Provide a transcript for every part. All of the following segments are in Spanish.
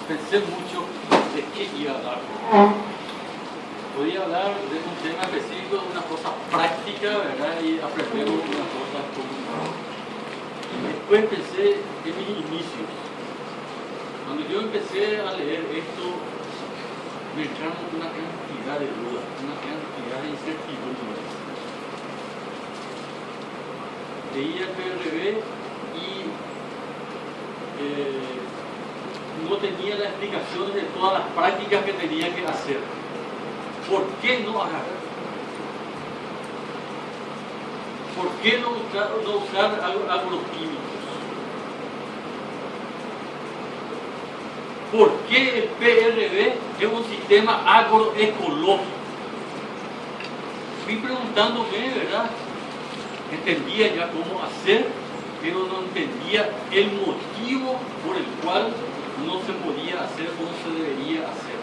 pensé mucho de qué iba a hablar. Podía hablar de un tema específico, de una cosa práctica, ¿verdad? Y aprendemos una cosa común. Después pensé en mis inicios. Cuando yo empecé a leer esto, me entraron una cantidad de dudas, una cantidad de incertidumbres. Leía el PRB y no tenía las explicaciones de todas las prácticas que tenía que hacer. ¿Por qué no agarrar? ¿Por qué no usar agroquímicos? ¿Por qué el PRB es un sistema agroecológico? Fui preguntándome, ¿verdad? Entendía ya cómo hacer, pero no entendía el motivo por el cual no se podía hacer o no se debería hacer.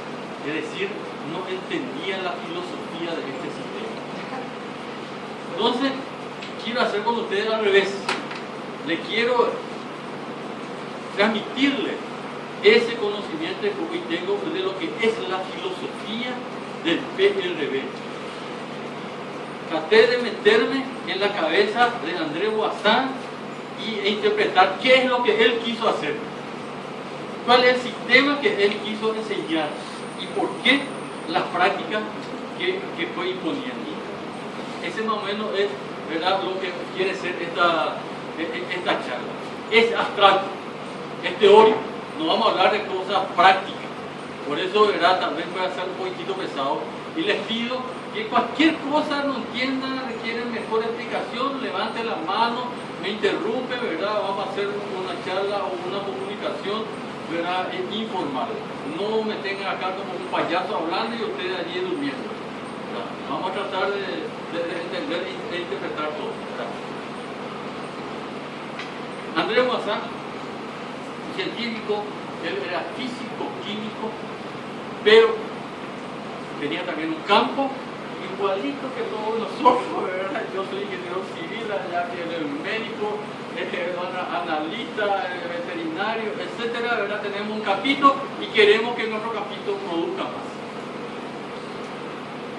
Es decir, no entendía la filosofía de este sistema. Entonces, quiero hacer con ustedes al revés. Le quiero transmitirle ese conocimiento que hoy tengo de lo que es la filosofía del PRB. Traté de meterme en la cabeza de André Bazin e interpretar qué es lo que él quiso hacer. ¿Cuál es el sistema que él quiso enseñar? ¿Y por qué las prácticas que fue imponiendo? Ese más o menos es, ¿verdad?, lo que quiere ser esta charla. Es abstracto, es teórico, no vamos a hablar de cosas prácticas. Por eso, ¿verdad?, también puede ser un poquitito pesado. Y les pido que cualquier cosa no entiendan, requieren mejor explicación, levante la mano, me interrumpe, ¿verdad? Vamos a hacer una charla o una comunicación, ¿verdad?, informal. No me tengan acá como un payaso hablando y ustedes allí durmiendo, ¿verdad? Vamos a tratar de entender e interpretar todo, ¿verdad? André Bazin, científico, él era físico-químico, pero tenía también un campo igualito que todos nosotros, ¿verdad? Yo soy ingeniero civil, allá que el médico, analista, veterinario, etcétera, ¿verdad? Tenemos un campito y queremos que nuestro campito produzca más.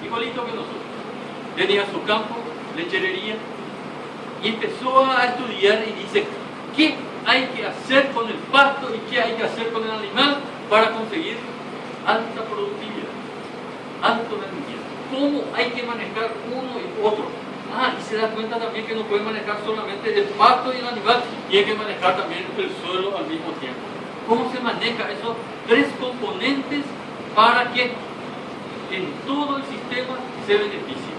Igualito que nosotros. Tenía su campo, lecherería, y empezó a estudiar y dice, ¿qué hay que hacer con el pasto y qué hay que hacer con el animal para conseguir alta productividad, alto rendimiento? ¿Cómo hay que manejar uno y otro? Y se da cuenta también que no puede manejar solamente el pasto y el animal, y hay que manejar también el suelo al mismo tiempo. ¿Cómo se maneja esos tres componentes para que en todo el sistema se beneficie?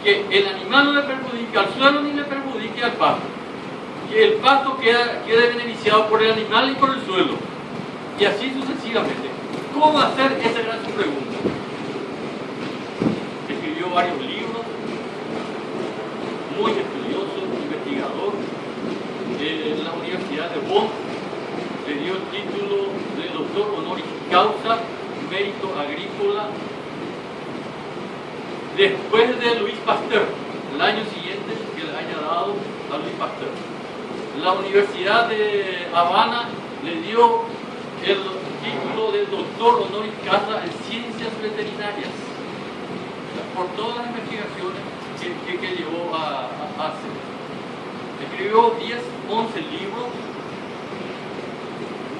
Que el animal no le perjudique al suelo ni le perjudique al pasto. Que el pasto quede beneficiado por el animal y por el suelo. Y así sucesivamente. ¿Cómo hacer? Esa era su pregunta. Escribió varios libros, muy estudioso, investigador. En la Universidad de Bonn le dio el título de doctor honoris causa, mérito agrícola. Después de Louis Pasteur, el año siguiente que le haya dado a Louis Pasteur. La Universidad de Habana le dio el título de doctor honoris causa en ciencias veterinarias, por todas las investigaciones que llevó a hacer. Escribió 10, 11 libros,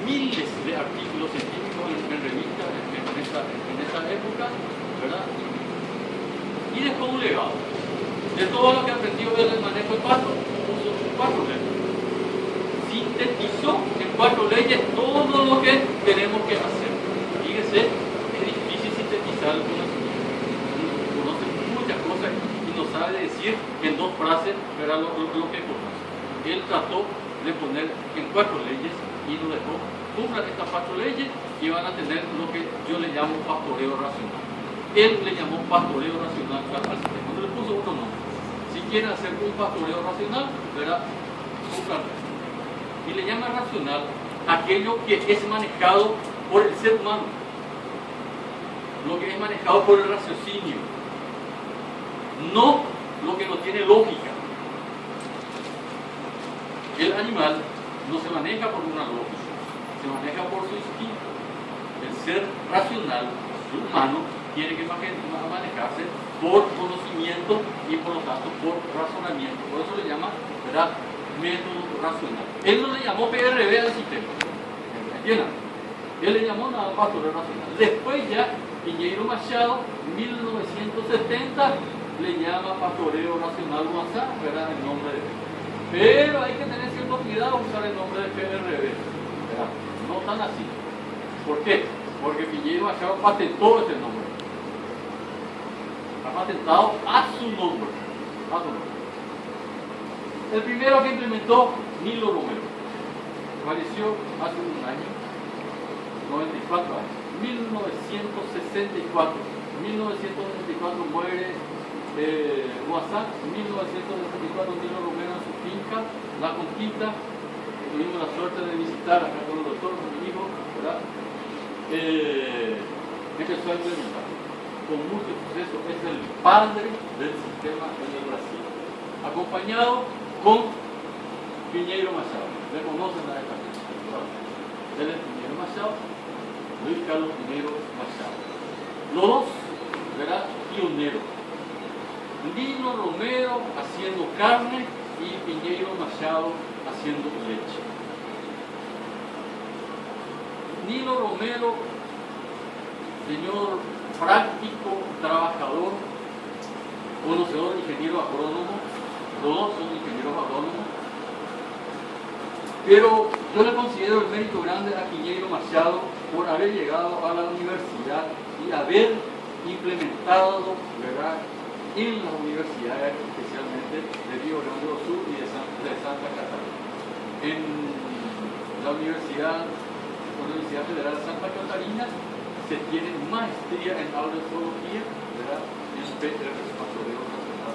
miles de artículos científicos en revistas en esa época, ¿verdad? Y dejó un legado. De todo lo que aprendió del manejo del pasto, puso 4 leyes. Sintetizó en 4 leyes todo lo que tenemos que hacer. Fíjese, es difícil sintetizar el conocimiento. Uno conoce muchas cosas y no sabe decir en 2 frases, ¿verdad?, lo que conoce. Él trató de poner en 4 leyes y nos dejó, cumplan estas 4 leyes y van a tener lo que yo le llamo pastoreo racional. Él le llamó pastoreo racional al sistema, no le puso otro nombre. Si quieren hacer un pastoreo racional, ¿verdad?, cumplan. Y le llama racional aquello que es manejado por el ser humano, lo que es manejado por el raciocinio, no lo que no tiene lógica. El animal no se maneja por una lógica, se maneja por su instinto. ser racional, humano, tiene que manejarse por conocimiento y por lo tanto por razonamiento. Por eso le llama, ¿verdad?, método racional. Él no le llamó PRB al sistema, ¿entiendan? Él le llamó nada más pastoreo racional. Después ya Piñeiro Machado, 1970, le llama pastoreo racional WhatsApp, ¿verdad?, el nombre de él. Pero hay que tener cierto cuidado usar el nombre de PRB, ¿verdad? No tan así. ¿Por qué? Porque Piñeiro Machado patentó ese nombre. Ha patentado a su nombre. A su nombre. El primero que implementó, Nilo Romero. Falleció hace un año, 94 años. 1964. 1964 muere WhatsApp. 1964 Nilo Romero en su finca, La Conquista. Tuvimos la suerte de visitar acá con el doctor, con mi hijo, ¿verdad? Empezó a implementar con mucho suceso. Es el padre del sistema en el Brasil, acompañado con Piñeiro Machado. Le conocen a esta persona. Él es Piñeiro Machado, Luis Carlos Piñeiro Machado. Los dos, ¿verdad?, pioneros. Nilo Romero haciendo carne y Piñeiro Machado haciendo leche. Nilo Romero, señor práctico, trabajador, conocedor, ingeniero agrónomo, los dos son ingenieros agrónomos, pero yo le considero el mérito grande a Piñeiro Machado por haber llegado a la universidad y haber implementado, ¿verdad?, en las universidades, especialmente de Río Grande do Sul y de Santa Catarina. En la Universidad Federal de Santa Catarina se tiene maestría en agroecología, ¿verdad?, en PR, pastoreo racional.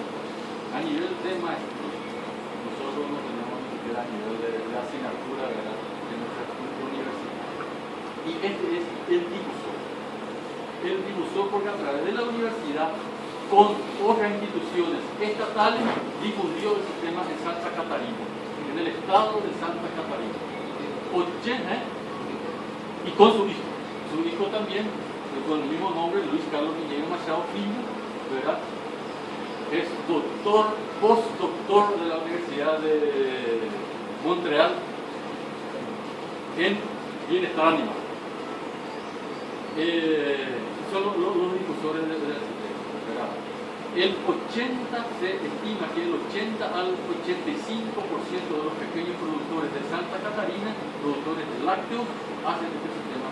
A nivel de maestría, nosotros no tenemos ni siquiera a nivel de asignatura, ¿verdad?, en nuestra universidad. Y este es el difusor. El difusor porque a través de la universidad, con otras instituciones estatales, difundió el sistema en Santa Catarina, en el estado de Santa Catarina. Y con su hijo también, con el mismo nombre, Luis Carlos Piñeiro Machado Filho, ¿verdad?, es doctor, postdoctor de la Universidad de Montreal en bienestar animal. Son los difusores del sistema. Se estima que el 80 al 85% de los pequeños productores de Santa Catarina, productores de lácteos, hacen este sistema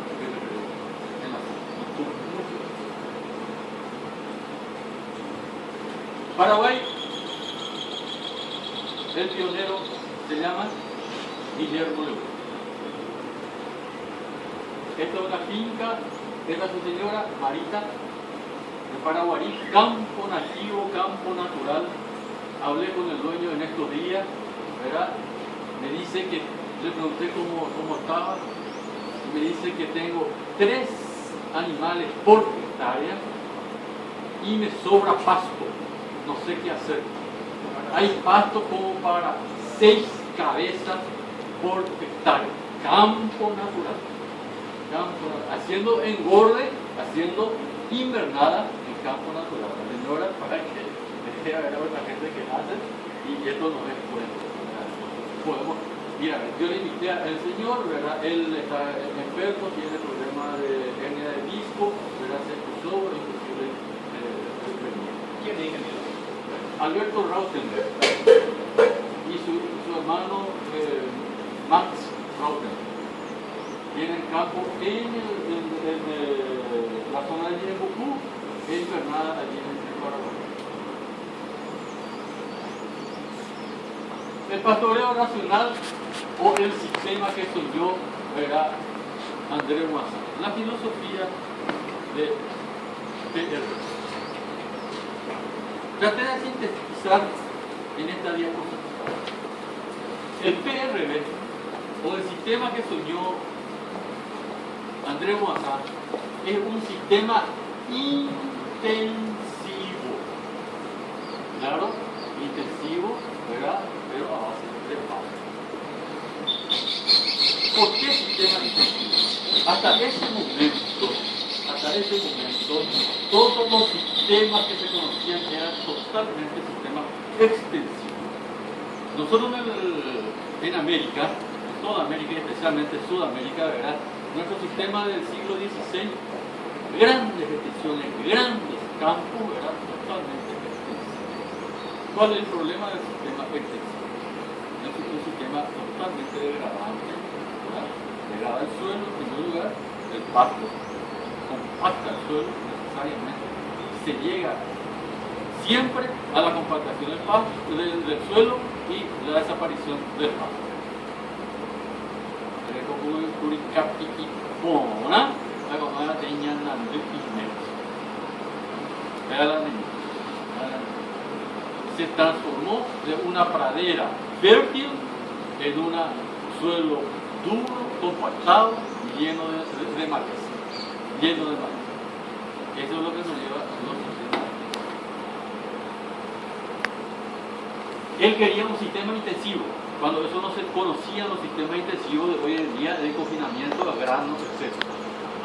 en la zona. Paraguay, el pionero se llama Guillermo León. Esta es una finca, esta es su señora Marita, de Paraguarí, campo nativo, campo natural. Hablé con el dueño en estos días, ¿verdad? Me dice que, le pregunté cómo estaba, y me dice que tengo 3 animales por hectárea y me sobra pasto, no sé qué hacer. Hay pasto como para 6 cabezas por hectárea, campo natural, haciendo engorde, haciendo invernada en campo natural. La señora, para que deje haber a otra gente que hace, y esto no es bueno. Podemos, mira, yo le invité al señor, ¿verdad? Él está enfermo, tiene problemas de hernia de disco, ¿verdad? Se puso inclusive ¿quién es ingeniero? Alberto Rautenberg y su hermano Max Rautenberg. Tienen campo en la zona de Yerebucú, e invernada allí en el Paraguay. El pastoreo racional o el sistema que estudió, verá, André Guasá. La filosofía de PRB. Traté de sintetizar en esta diapositiva. El PRB o el sistema que soñó André Guasá es un sistema intensivo, claro, intensivo, ¿verdad? Pero a base de pasos. ¿Por qué sistema intensivo? Hasta ese momento, hasta ese momento, todos los sistemas que se conocían eran totalmente sistemas extensivos. Nosotros en América, en toda América y especialmente Sudamérica, ¿verdad? Nuestro sistema del siglo XVI, grandes extensiones, grandes campos, ¿verdad? Totalmente extensivos. ¿Cuál es el problema del sistema extensivo? Es un sistema totalmente degradante, ¿verdad? Degrada el suelo, en primer lugar, el pasto compacta el suelo necesariamente, se llega siempre a la compactación del suelo y la desaparición del pasto. Se transformó de una pradera fértil en un suelo duro, compactado, lleno de maleza. Lleno de maleza. Eso es lo que nos lleva a los sistemas. Él quería un sistema intensivo, cuando eso no se conocían los sistemas intensivos de hoy en día, de confinamiento a granos, etc.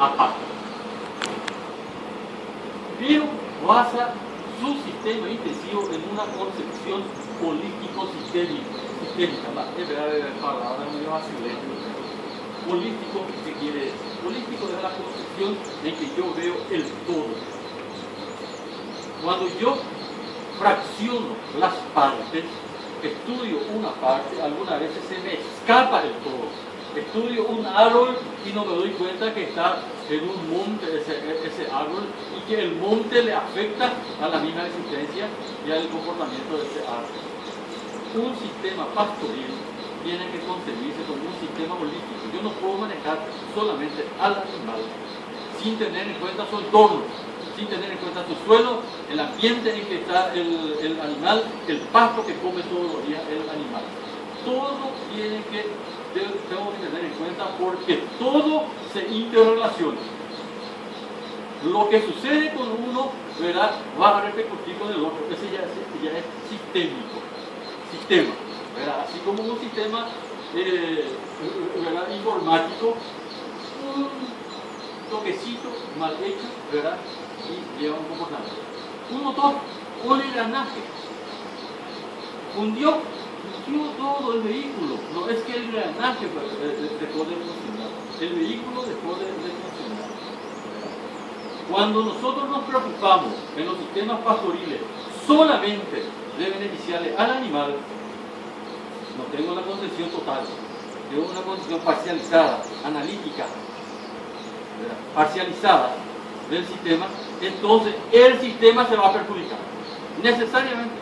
Aparte. Pero basa su sistema intensivo en una concepción político-sistémica. Es verdad, palabra medio brasileña. Político, ¿qué quiere decir? Político es la concepción en que yo veo el todo. Cuando yo fracciono las partes, estudio una parte, algunas veces se me escapa el todo. Estudio un árbol y no me doy cuenta que está en un monte ese árbol y que el monte le afecta a la misma existencia y al comportamiento de ese árbol. Un sistema pastoril tiene que concebirse como un sistema holístico. Yo no puedo manejar solamente al animal sin tener en cuenta su entorno, sin tener en cuenta su suelo, el ambiente en que está el animal, el pasto que come todos los días el animal. Todo tengo que tener en cuenta porque todo se interrelaciona. Lo que sucede con uno, ¿verdad?, va a repercutir con el otro. Ese ya es sistémico. Sistema, ¿verdad? Así como un sistema ¿verdad?, informático, un toquecito mal hecho, ¿verdad?, y lleva un comportamiento. Un motor, un engranaje, hundió todo el vehículo. No es que el engranaje dejó de funcionar, el vehículo dejó de funcionar. Cuando nosotros nos preocupamos en los sistemas pastoriles solamente de beneficiarle al animal, no tengo la concepción total, tengo una concepción parcializada, analítica, ¿verdad?, parcializada del sistema, entonces el sistema se va a perjudicar necesariamente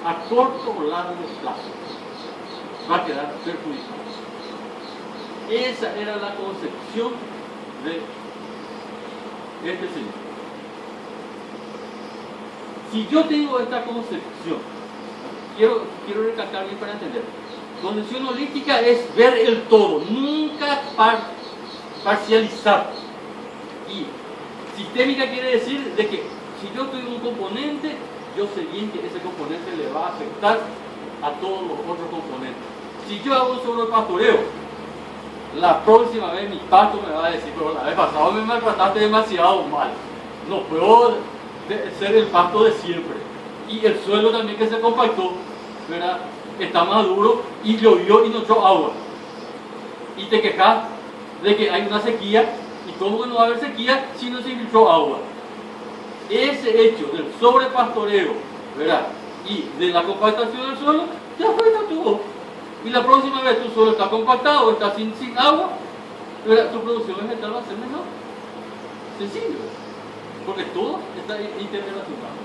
a corto o largo plazo, va a quedar perjudicado. Esa era la concepción de este señor. Si yo tengo esta concepción, quiero recalcar bien para entender, concepción holística es ver el todo, nunca parcializar. Y sistémica quiere decir de que si yo tengo un componente, yo sé bien que ese componente le va a afectar a todos los otros componentes. Si yo hago un sobrepastoreo, la próxima vez mi pasto me va a decir, pero la vez pasada me maltrataste demasiado mal, no puedo ser el pasto de siempre. Y el suelo también que se compactó, ¿verdad?, está más duro y llovió y no echó agua. Y te quejas de que hay una sequía, y cómo que no va a haber sequía si no se filtró agua. Ese hecho del sobrepastoreo, ¿verdad?, y de la compactación del suelo, te afecta todo. Y la próxima vez tu suelo está compactado, está sin agua, ¿verdad?, tu producción vegetal va a ser menor. Sencillo, porque todo está interrelacionado.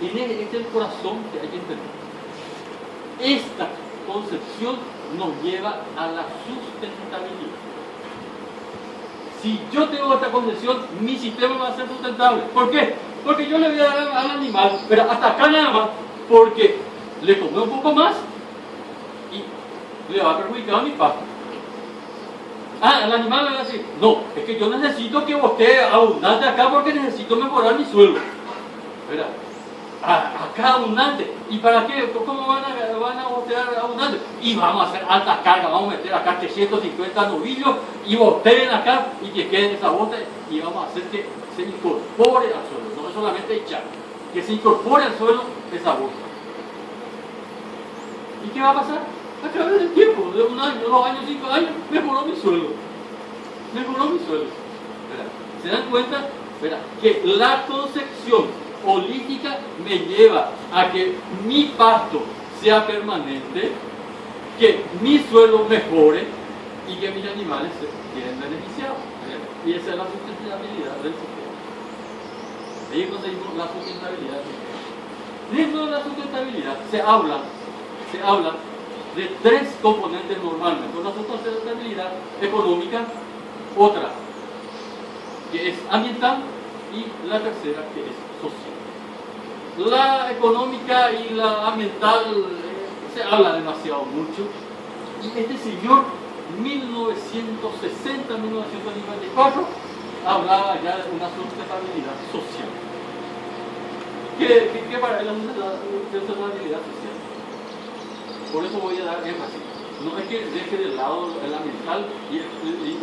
Y este es el corazón que hay que entender. Esta concepción nos lleva a la sustentabilidad. Si yo tengo esta concepción, mi sistema va a ser sustentable. ¿Por qué? Porque yo le voy a dar al animal, pero hasta acá nada más, porque le comé un poco más y le va a perjudicar a mi pasto. El animal le va a decir, no, es que yo necesito que usted abundante acá porque necesito mejorar mi suelo, ¿verdad? acá abundante. ¿Y para qué? ¿Cómo van a botear abundante? Y vamos a hacer altas cargas, vamos a meter acá 350 novillos y boteen acá y que quede esa bota y vamos a hacer que se incorpore al suelo, no es solamente echar, que se incorpore al suelo esa bota. ¿Y qué va a pasar? A través del tiempo, de un año, 2 años, 5 años, mejoró mi suelo. Mejoró mi suelo. ¿Verdad? ¿Se dan cuenta? ¿Verdad? Que la concepción holística me lleva a que mi pasto sea permanente, que mi suelo mejore y que mis animales se queden beneficiados. Y esa es la sustentabilidad del sistema. Ahí conseguimos la sustentabilidad del sistema. Dentro de la sustentabilidad se habla de 3 componentes normalmente. Una sustentabilidad económica, otra que es ambiental y la tercera que es social. La económica y la ambiental se habla demasiado mucho y este señor 1960-1954 hablaba ya de una sustentabilidad social. ¿Qué para él es la sustentabilidad social? Por eso voy a dar énfasis. No es que deje de lado el ambiental y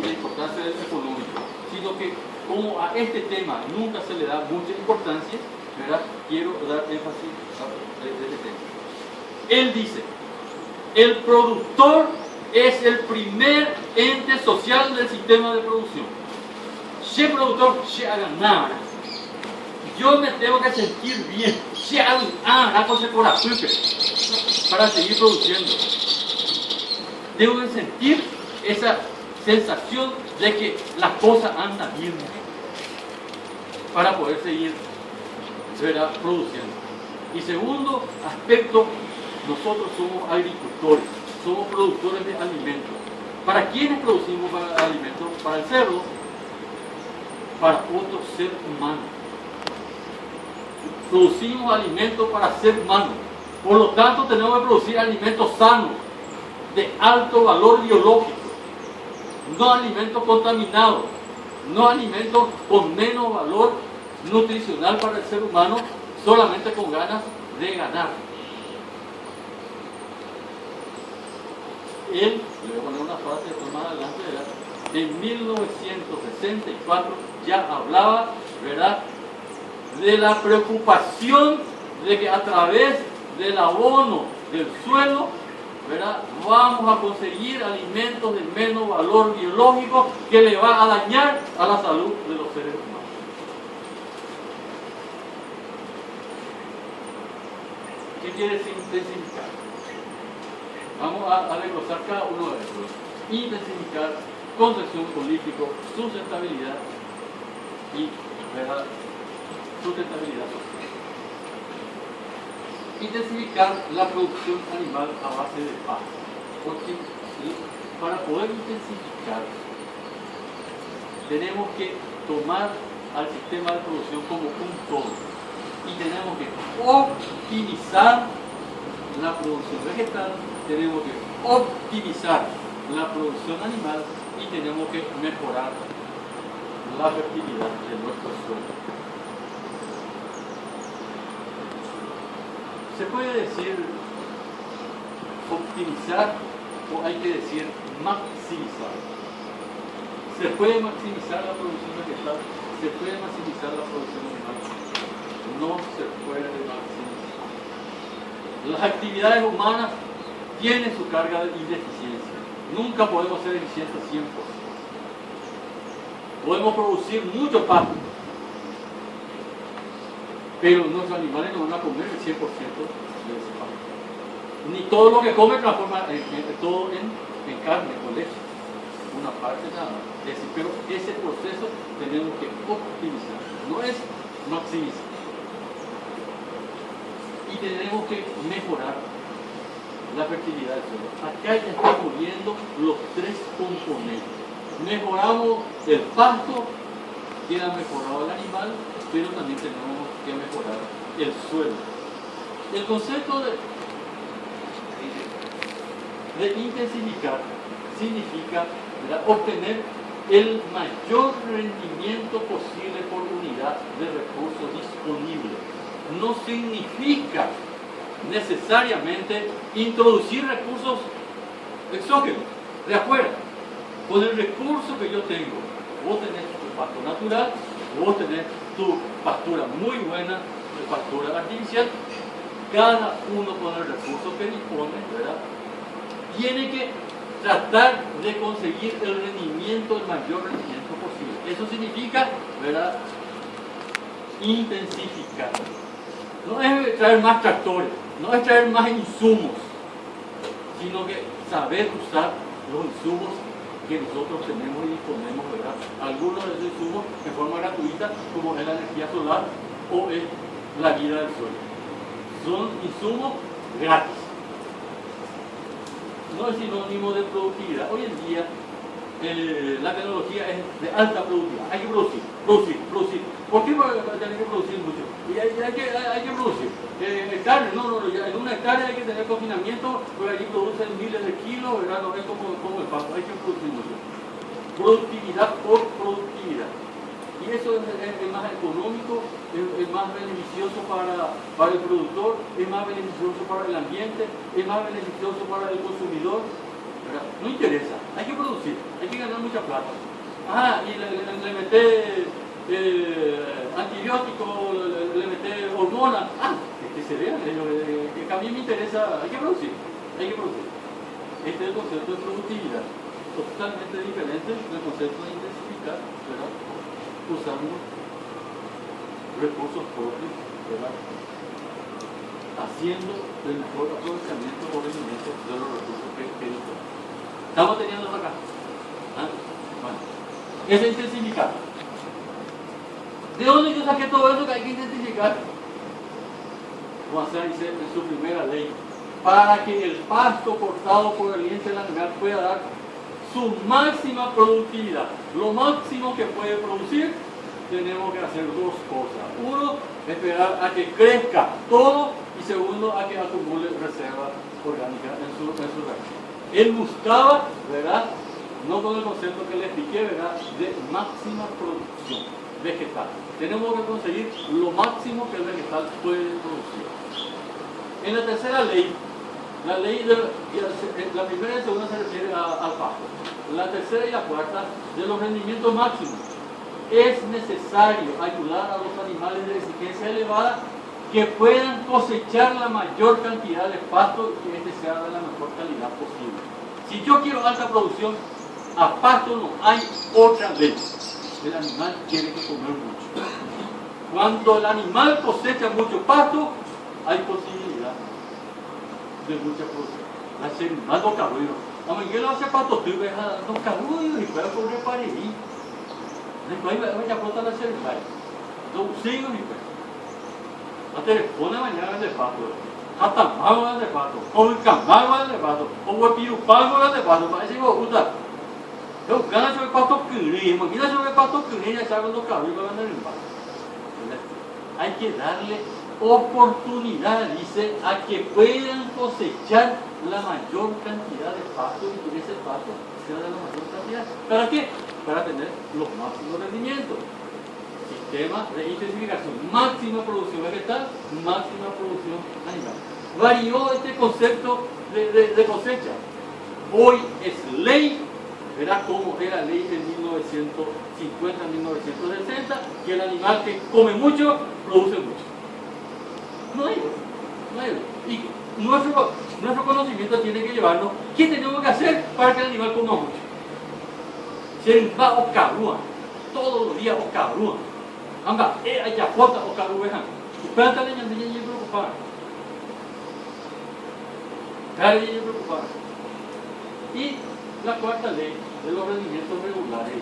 la importancia del económico, sino que como a este tema nunca se le da mucha importancia, ¿verdad? Quiero dar énfasis a este tema. Él dice, el productor es el primer ente social del sistema de producción. Si el productor se haga nada, yo me tengo que sentir bien, si hago la cosa por azúcar para seguir produciendo. Tengo que sentir esa sensación de que las cosas andan bien para poder seguir, ¿verdad?, produciendo. Y segundo aspecto, nosotros somos agricultores, somos productores de alimentos. ¿Para quiénes producimos alimentos? Para el cerdo, para otro ser humano. Producimos alimentos para ser humanos. Por lo tanto, tenemos que producir alimentos sanos, de alto valor biológico, no alimentos contaminados, no alimentos con menos valor nutricional para el ser humano, solamente con ganas de ganar. Él, le voy a poner una frase más adelante, ¿verdad?, en 1964 ya hablaba, ¿verdad?, de la preocupación de que a través del abono del suelo, ¿verdad?, vamos a conseguir alimentos de menos valor biológico que le va a dañar a la salud de los seres humanos. ¿Qué quiere decir intensificar? Vamos a desglosar cada uno de estos. Intensificar, concepción político, sustentabilidad y, ¿verdad?, sustentabilidad social. Intensificar la producción animal a base de pasto, porque para poder intensificar tenemos que tomar al sistema de producción como un todo y tenemos que optimizar la producción vegetal, tenemos que optimizar la producción animal y tenemos que mejorar la fertilidad de nuestro suelo. ¿Se puede decir optimizar o hay que decir maximizar? ¿Se puede maximizar la producción vegetal? ¿Se puede maximizar la producción animal? No se puede maximizar. Las actividades humanas tienen su carga de ineficiencia. Nunca podemos ser eficientes 100%. Podemos producir mucho pasto, pero nuestros animales no van a comer el 100% de ese pasto. Ni todo lo que comen transforma todo en carne o leche. Una parte nada más. Pero ese proceso tenemos que optimizar, no es maximizar. Y tenemos que mejorar la fertilidad del suelo. Acá ya estamos viendo los 3 componentes. Mejoramos el pasto, queda mejorado el animal, pero también tenemos que mejorar el suelo. El concepto de intensificar significa, ¿verdad?, obtener el mayor rendimiento posible por unidad de recursos disponibles. no significa necesariamente introducir recursos exógenos, de afuera. Con el recurso que yo tengo, vos tenés tu pasto natural, vos tenés tu pastura muy buena, de pastura artificial, cada uno con el recurso que dispone, ¿verdad? Tiene que tratar de conseguir el rendimiento, el mayor rendimiento posible. Eso significa, ¿verdad?, intensificar. No es traer más tractores, no es traer más insumos, sino que saber usar los insumos que nosotros tenemos y disponemos, ¿verdad? Algunos de esos insumos en forma gratuita, como es la energía solar o es la vida del suelo. Son insumos gratis. No es sinónimo de productividad. Hoy en día la tecnología es de alta productividad. Hay que producir. ¿Por qué tener que producir mucho? Y hay que producir. Hectáreas, ya en una hectárea hay que tener confinamiento, porque allí producen miles de kilos, ¿verdad? No es como el pasto, hay que producir mucho. Productividad por productividad. Y eso es más económico, es más beneficioso para el productor, es más beneficioso para el ambiente, es más beneficioso para el consumidor. ¿Verdad? No interesa, hay que producir, hay que ganar mucha plata. Y le meté antibióticos, le meté hormonas. Que se vean, que a mí me interesa, hay que producir. Este es el concepto de productividad, totalmente diferente del concepto de intensificar, ¿verdad? Usando recursos propios, ¿verdad? Haciendo el mejor aprovechamiento o rendimiento de los recursos que disponemos. Estamos teniendo acá. Bueno, es intensificar. ¿De dónde yo saqué todo eso que hay que intensificar? Moisés dice en su primera ley, para que el pasto cortado por el vientre del animal pueda dar su máxima productividad. Lo máximo que puede producir, tenemos que hacer dos cosas. Uno, esperar a que crezca todo, y segundo, a que acumule reservas orgánicas en su raíz. Él buscaba, ¿verdad?, no con el concepto que le expliqué, ¿verdad?, de máxima producción vegetal. Tenemos que conseguir lo máximo que el vegetal puede producir. En la tercera ley, la primera y la segunda se refiere al pasto. La tercera y la cuarta, de los rendimientos máximos. Es necesario ayudar a los animales de exigencia elevada que puedan cosechar la mayor cantidad de pasto y que este sea de la mejor calidad posible. Si yo quiero alta producción, a pasto no hay otra ley. El animal tiene que comer mucho. Cuando el animal cosecha mucho pasto, hay posibilidad de mucha producción. Hacer más dos cabullos. A mí yo hace pasto, tú ves a dos cabullos y puedes correr para ahí. Después voy a aportar la celular. Dos siglos y pues. A teléfono mañana de pasto. Hasta más de pasto. O el camargo de pasto. O el pirupango de pasto. Parece que me gusta. Yo gano sobre pasto que imagina sobre pasto que ya saben los cabullos que van a ir. Hay que darle oportunidad, dice, a que puedan cosechar la mayor cantidad de pasto y que ese pasto sea de la mayor cantidad. ¿Para qué? Para tener los máximos rendimientos. Sistema de intensificación, máxima producción vegetal, máxima producción animal. Varió este concepto de cosecha. Hoy es ley, verá cómo era ley en 1950, 1960, que el animal que come mucho, produce mucho. No hay. Y nuestro conocimiento tiene que llevarnos, ¿qué tenemos que hacer para que el animal coma mucho? Se va a cabrúa, todos los días a cabrúa. Anda, hay que aportar a cabrúa. Y planta leña de ella preocupada. Cada día preocupada. Y la cuarta ley de los rendimientos regulares,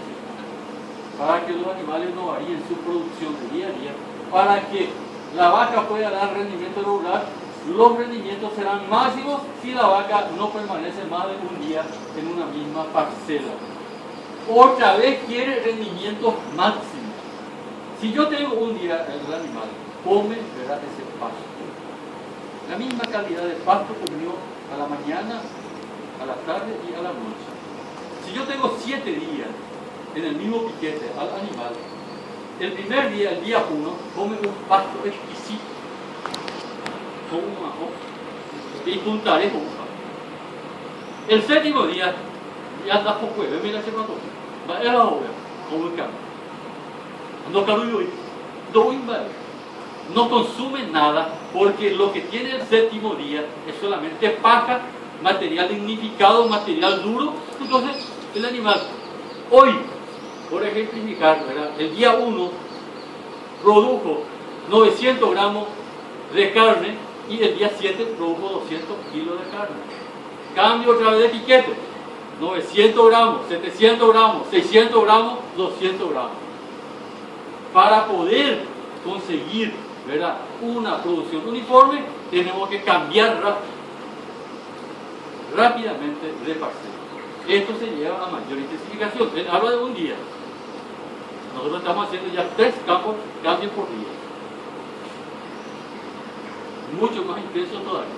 para que los animales no varíen su producción de día a día, para que la vaca pueda dar rendimiento regular, los rendimientos serán máximos si la vaca no permanece más de un día en una misma parcela. Otra vez quiere rendimientos máximos. Si yo tengo un día el animal, come, verá ese pasto. La misma calidad de pasto comió a la mañana, a la tarde y a la noche. Si yo tengo 7 días en el mismo piquete al animal, el primer día, el día 1, come un pasto exquisito, y juntaré hoja. El séptimo día, ya está poco, mira ese pato, va a la obra, como el campo. No caruyo, no consume nada, porque lo que tiene el séptimo día es solamente paja, material dignificado, material duro. Entonces, el animal, hoy, por ejemplificar, ¿verdad? El día 1 produjo 900 gramos de carne y el día 7 produjo 200 kilos de carne. Cambio otra vez de etiquete, 900 gramos, 700 gramos, 600 gramos, 200 gramos. Para poder conseguir, ¿verdad?, una producción uniforme, tenemos que cambiar rápidamente de parcela. Esto se lleva a mayor intensificación. Habla de un día. Nosotros estamos haciendo ya 3 cambios por día. Mucho más intenso todavía.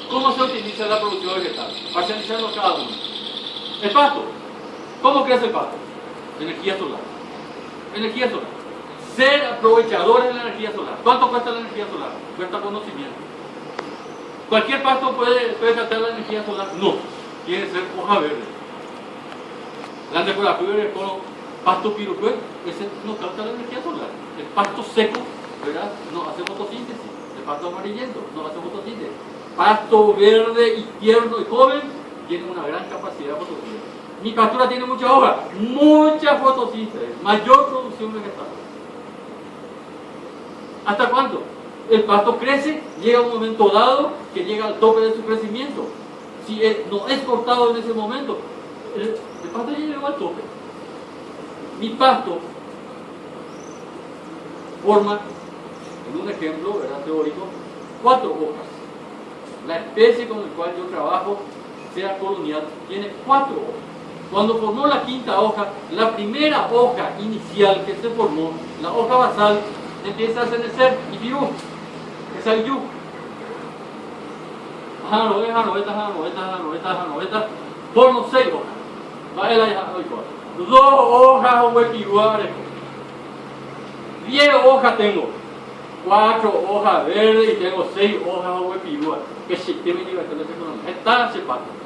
¿Cómo se utiliza la producción vegetal? Parcializando cada uno. El pasto. ¿Cómo crece el pasto? Energía solar. Energía solar. Ser aprovechadores de la energía solar. ¿Cuánto cuesta la energía solar? Cuesta conocimiento. ¿Cualquier pasto puede tratar la energía solar? No. Tiene que ser hoja verde. La decoración del pasto piruqué, ese no capta la energía solar. El pasto seco, ¿verdad?, no hace fotosíntesis. El pasto amarillento no hace fotosíntesis. Pasto verde y tierno y joven tiene una gran capacidad de fotosíntesis. Mi pastura tiene mucha hoja, mucha fotosíntesis, mayor producción vegetal. ¿Hasta cuándo? El pasto crece, llega a un momento dado que llega al tope de su crecimiento. Si no es cortado en ese momento, el pasto ya llegó al tope. Mi pasto forma, en un ejemplo, ¿verdad?, teórico, 4 hojas. La especie con la cual yo trabajo, sea colonial, tiene 4 hojas. Cuando formó la 5ª hoja, la primera hoja inicial que se formó, la hoja basal, empieza a senecer y pirú, es el yu. Formo 6 hojas. Va a la 2 hojas o huepiruares. 10 hojas tengo. 4 hojas verdes y tengo 6 hojas o huepirúa. Que se te me lleva a tener economía. Está separado.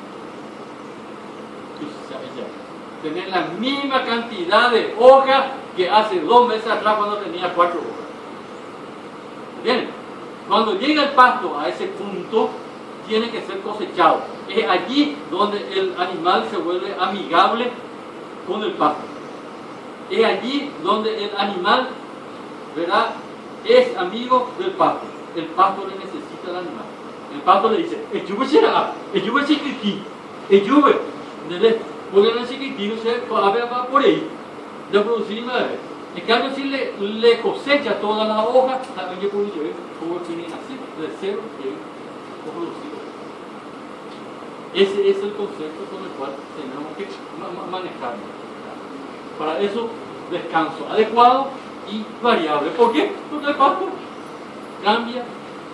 Tener la misma cantidad de hojas que hace 2 meses atrás cuando tenía 4 hojas. Bien, cuando llega el pasto a ese punto, tiene que ser cosechado. Es allí donde el animal se vuelve amigable con el pasto. Es allí donde el animal, ¿verdad?, es amigo del pasto. El pasto le necesita al animal. El pasto le dice, el yuve chiquití, porque en el chiquitino se va por ahí, de producir una vez. En cambio, si le cosecha todas las hojas, también yo puedo llevar como tienen así, de cero y producir. Ese es el concepto con el cual tenemos que manejarlo. Para eso, descanso adecuado y variable. ¿Por qué? Porque el pasto cambia,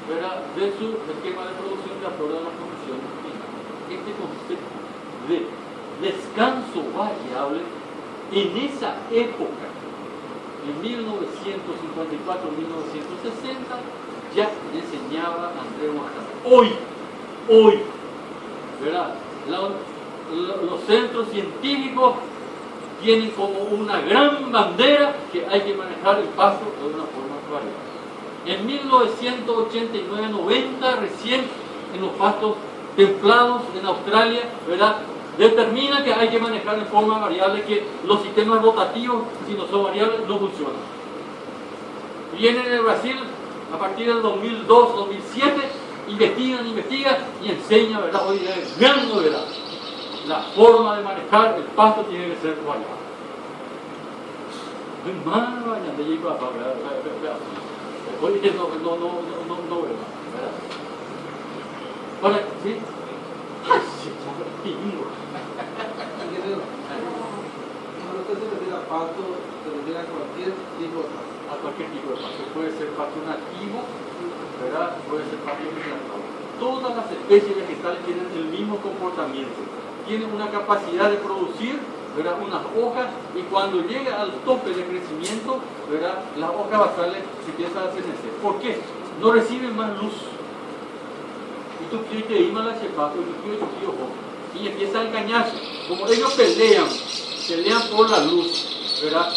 ¿verdad?, de su esquema de producción de acuerdo a las condiciones climáticas. Este concepto de descanso variable en esa época, en 1954-1960, ya enseñaba Andrés Guajardo. Hoy, ¿verdad?, los centros científicos tienen como una gran bandera que hay que manejar el pasto de una forma variable. En 1989-90, recién en los pastos templados en Australia, ¿verdad?, determina que hay que manejar en forma variable, que los sistemas rotativos, si no son variables, no funcionan. Vienen en Brasil a partir del 2002-2007, investigan y enseñan, ¿verdad?, hoy día es gran novedad. La forma de manejar el pasto tiene que ser variable. Hoy no, ¿verdad? Ahora, ¿sí? ¡Ay, sí! Cuando usted se refiere a pasto, se refiere a cualquier tipo de pasto. A cualquier tipo de pasto. Puede ser pasto nativo, ¿verdad?, puede ser pasto migratorio. Todas las especies vegetales tienen el mismo comportamiento. Tienen una capacidad de producir ¿verdad? Unas hojas, y cuando llega al tope de crecimiento, ¿verdad? Las hojas basales empiezan a desvanecer. ¿Por qué? No reciben más luz. Y tú quieres que ir a la chepaco, y tú quieres que y empieza a engañarse. Como ellos pelean por la luz, ¿verdad?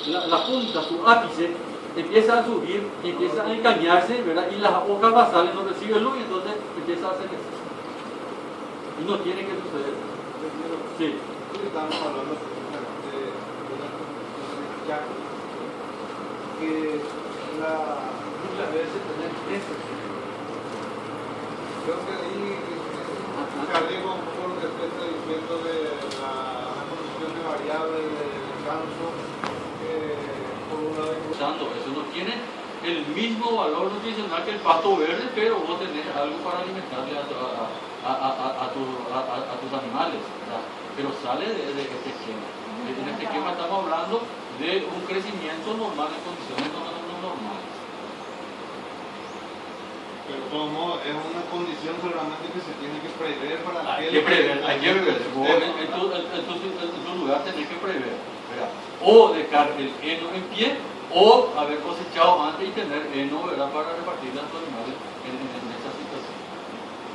La punta, su ápice, empieza a subir y empieza a engañarse, ¿verdad? Y las hojas basales no reciben luz y entonces empieza a hacer eso. Y no tiene que suceder. Sí. Estamos hablando de una construcción de yaco, que muchas veces tener meses. Creo que ahí cargo un poco lo que usted está diciendo de la condición de variable de descanso por una vez. Eso no tiene el mismo valor nutricional que el pasto verde, pero vos tenés algo para alimentarle a tus animales, ¿verdad? Pero sale de este esquema. En este esquema estamos hablando de un crecimiento normal en condiciones normales. Pero de todos modos es una condición solamente que se tiene que prever para hay que prever. Vos en tu lugar tenés que prever, ¿verdad? O dejar el heno en pie, o haber cosechado antes y tener heno, ¿verdad? Para repartir a los animales en esa situación.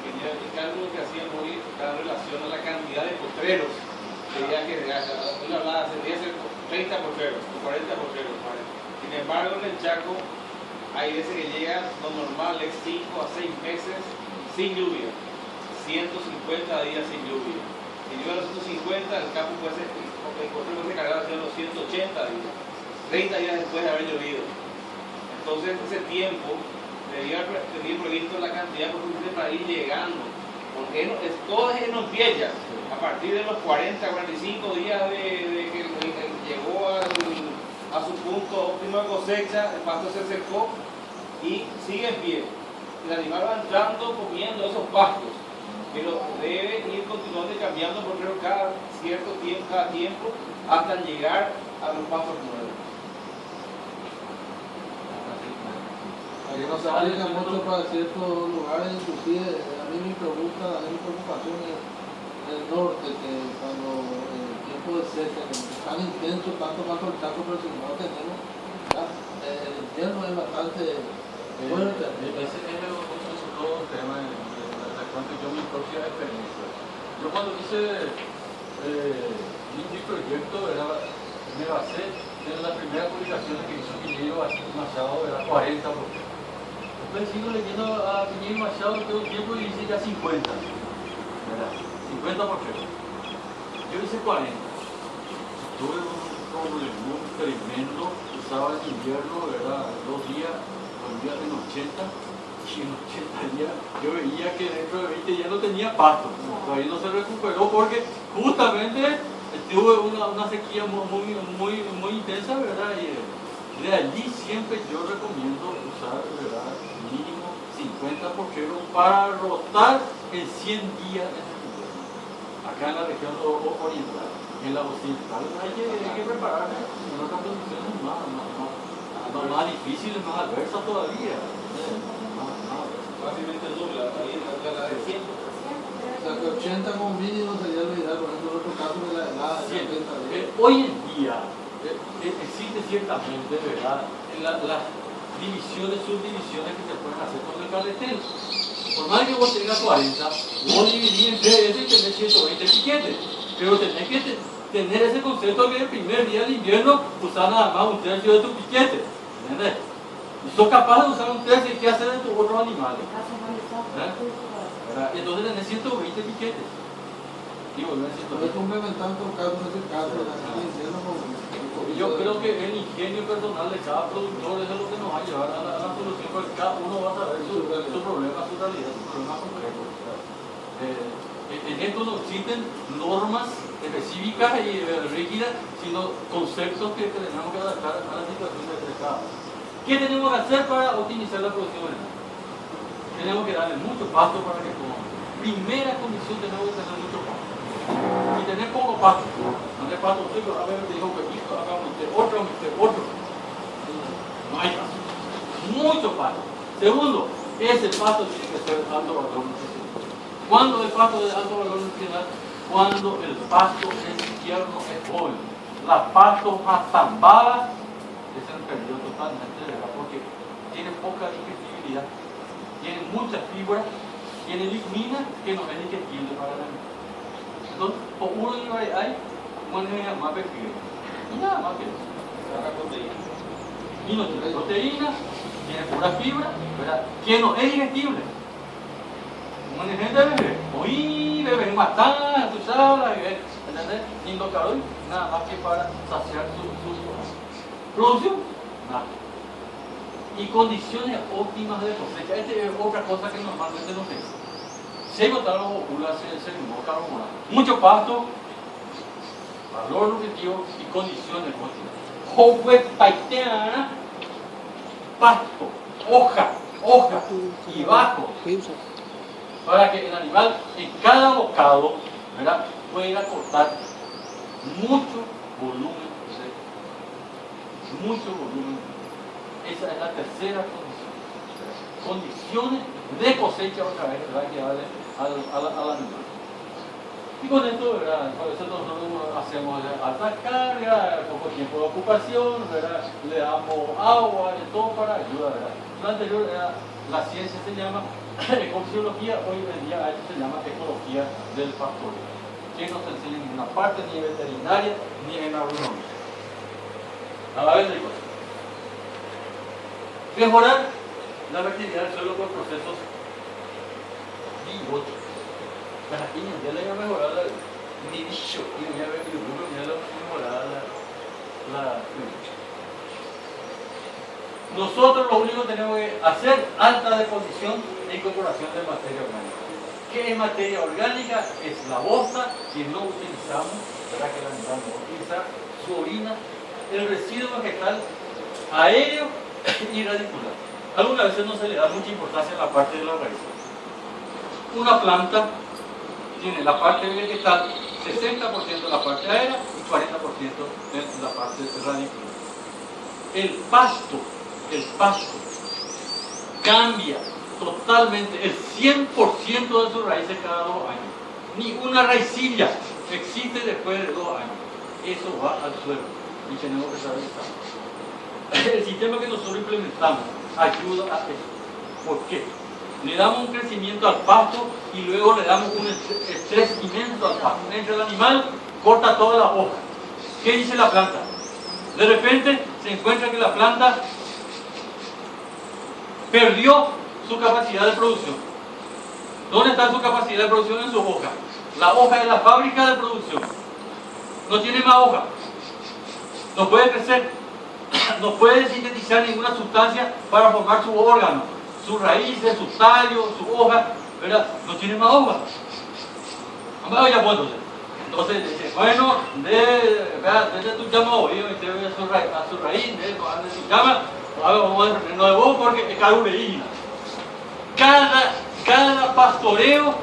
Quería explicar lo que hacía morir en relación a la cantidad de potreros. Quería que una hablaba, debería ser 30 potreros, o 40 potreros. Sin embargo, en el Chaco hay veces que llega lo normal es 5 a 6 meses sin lluvia, 150 días sin lluvia. Si llueve a los 150, el campo puede ser, el potrero puede ser cargado hacia los 180 días, 30 días después de haber llovido. Entonces, ese tiempo debía tener previsto la cantidad suficiente para ir llegando. Porque todo es en pie ya. A partir de los 40, 45 días de que llegó a su punto óptimo de cosecha, el pasto se secó y sigue en pie. El animal va entrando, comiendo esos pastos, pero debe ir continuando y cambiando porque cada cierto tiempo, cada tiempo, hasta llegar a los pastos nuevos. Aquí no se aplica mucho para ciertos lugares, inclusive a mí mi preocupación es en el norte, que cuando el tiempo de seca, que es tan intenso, tanto bajo el Chaco, pero si no lo tenemos, el invierno es bastante fuerte. Ese es todo un tema de cuanto yo mi propia experiencia. Yo cuando hice mi proyecto, me basé en la primera publicación que hizo Piñeiro Machado, era 40%. Después sigo leyendo a Piñeiro Machado todo el tiempo y dice ya 50%. ¿Verdad? 50%. Yo hice 40%. Tuve un tremendo, usaba el invierno, ¿verdad? 2 días, volvía en 80, y en 80 días yo veía que dentro de 20 días no tenía pasto. Todavía no se recuperó porque justamente tuve una sequía muy intensa, ¿verdad? Y de allí siempre yo recomiendo usar, ¿verdad? Mínimo 50% para rotar en 100 días en el invierno. Acá en la región oriental, en la occidental hay que prepararse en otras condiciones más difíciles, más adversas todavía. Fácilmente nubla, ahí la de 100. O sea que 80 como mínimo sería lo ideal, por ejemplo, en otro caso de la helada. Hoy en día existe ciertamente, ¿verdad? Las divisiones, subdivisiones que se pueden hacer con el carretel. Por más que vos tengas 40, vos dividís entre eso y tenés 120 piquetes. Pero tenés que tener ese concepto que el primer día del invierno usar nada más un tercio de tu piquete. ¿Entendés? Y sos capaz de usar un tercio y qué hacer de tus otros animales. ¿Verdad? Entonces tenés 120 piquetes. Y volver a 120. Es complementar en todo caso, en ese caso, yo creo que el ingenio personal de cada productor es lo que nos va a llevar a la solución, porque cada uno va a saber su problema, su realidad, su problema concreto. En esto no existen normas específicas y rígidas, sino conceptos que tenemos que adaptar a la situación de cada uno. ¿Qué tenemos que hacer para optimizar la producción vegetal? Tenemos que darle mucho pasto para que coman. Primera condición, tenemos que tener mucho pasto. Y tener poco pasto. No hay pasto seco, a ver, te digo que hijo, acá otro. No hay pasto. Mucho pasto. Segundo, ese pasto tiene que ser de alto valor nutricional. ¿Cuándo el pasto es de alto valor nutricional? Cuando el pasto es infierno es hoy. La pasto mazambada es el perdió totalmente, ¿verdad? Porque tiene poca digestibilidad, tiene mucha fibra, tiene lignina que no es digestible para la mente. Entonces, por uno de los hay una más perfil, nada más que eso. Y no tiene proteína, tiene pura fibra, ¿verdad? Que no es digestible. Una gente bebe, oí, bebe matán, tú sabes, ¿entendés? Indocaloid, nada más que para saciar su producción, nada. Y condiciones óptimas de cosecha. Esta es otra cosa que normalmente no se hace. Se botaron los óvulos, se invoca hormonal. Mucho pasto, valor nutritivo y condiciones óptimas. Joven paiteana, pasto, hoja y bajo, para que el animal en cada bocado, ¿verdad?, pueda cortar mucho volumen seco. Mucho volumen. Esa es la tercera condición. Condiciones de cosecha otra vez, ¿verdad?, que darle al animal. Y con esto, ¿verdad?, por eso nosotros hacemos alta carga, poco tiempo de ocupación, ¿verdad?, le damos agua, de todo para ayuda, ¿verdad? Lo anterior era, la ciencia se llama ecologiología, hoy en día a esto se llama ecología del pastoreo, que no se enseña en ninguna parte, ni en veterinaria, ni en agronomía. A la vez de igual. Mejorar la fertilidad del suelo por procesos bióticos. Para aquí ya le voy a mejorar mi bicho, y voy a ver mi rubro, ya le voy a mejorar la Nosotros lo único que tenemos que hacer alta deposición e incorporación de materia orgánica. ¿Qué es materia orgánica? Es la bosta que no utilizamos, ¿verdad?, que la animal no utiliza, su orina, el residuo vegetal aéreo y radicular. Algunas veces no se le da mucha importancia a la parte de la raíz. Una planta tiene la parte vegetal, 60% de la parte aérea y 40% de la parte radicular. El pasto cambia totalmente el 100% de sus raíces cada 2 años. Ni una raicilla existe después de 2 años. Eso va al suelo y tenemos que saber eso. El sistema que nosotros implementamos ayuda a eso. ¿Por qué? Le damos un crecimiento al pasto y luego le damos un estrés inmenso al pasto. Entra el animal, corta toda la hoja. ¿Qué dice la planta? De repente se encuentra que la planta perdió su capacidad de producción. ¿Dónde está su capacidad de producción? En su hoja. La hoja es la fábrica de producción. No tiene más hoja. No puede crecer. No puede sintetizar ninguna sustancia para formar su órgano. Sus raíces, sus tallos, su hoja, ¿verdad? No tiene más hoja. Entonces dice, bueno, desde tu llamado, yo me voy a su raíz, de su cama, vamos a ponernos de vos porque es caruleína. Cada pastoreo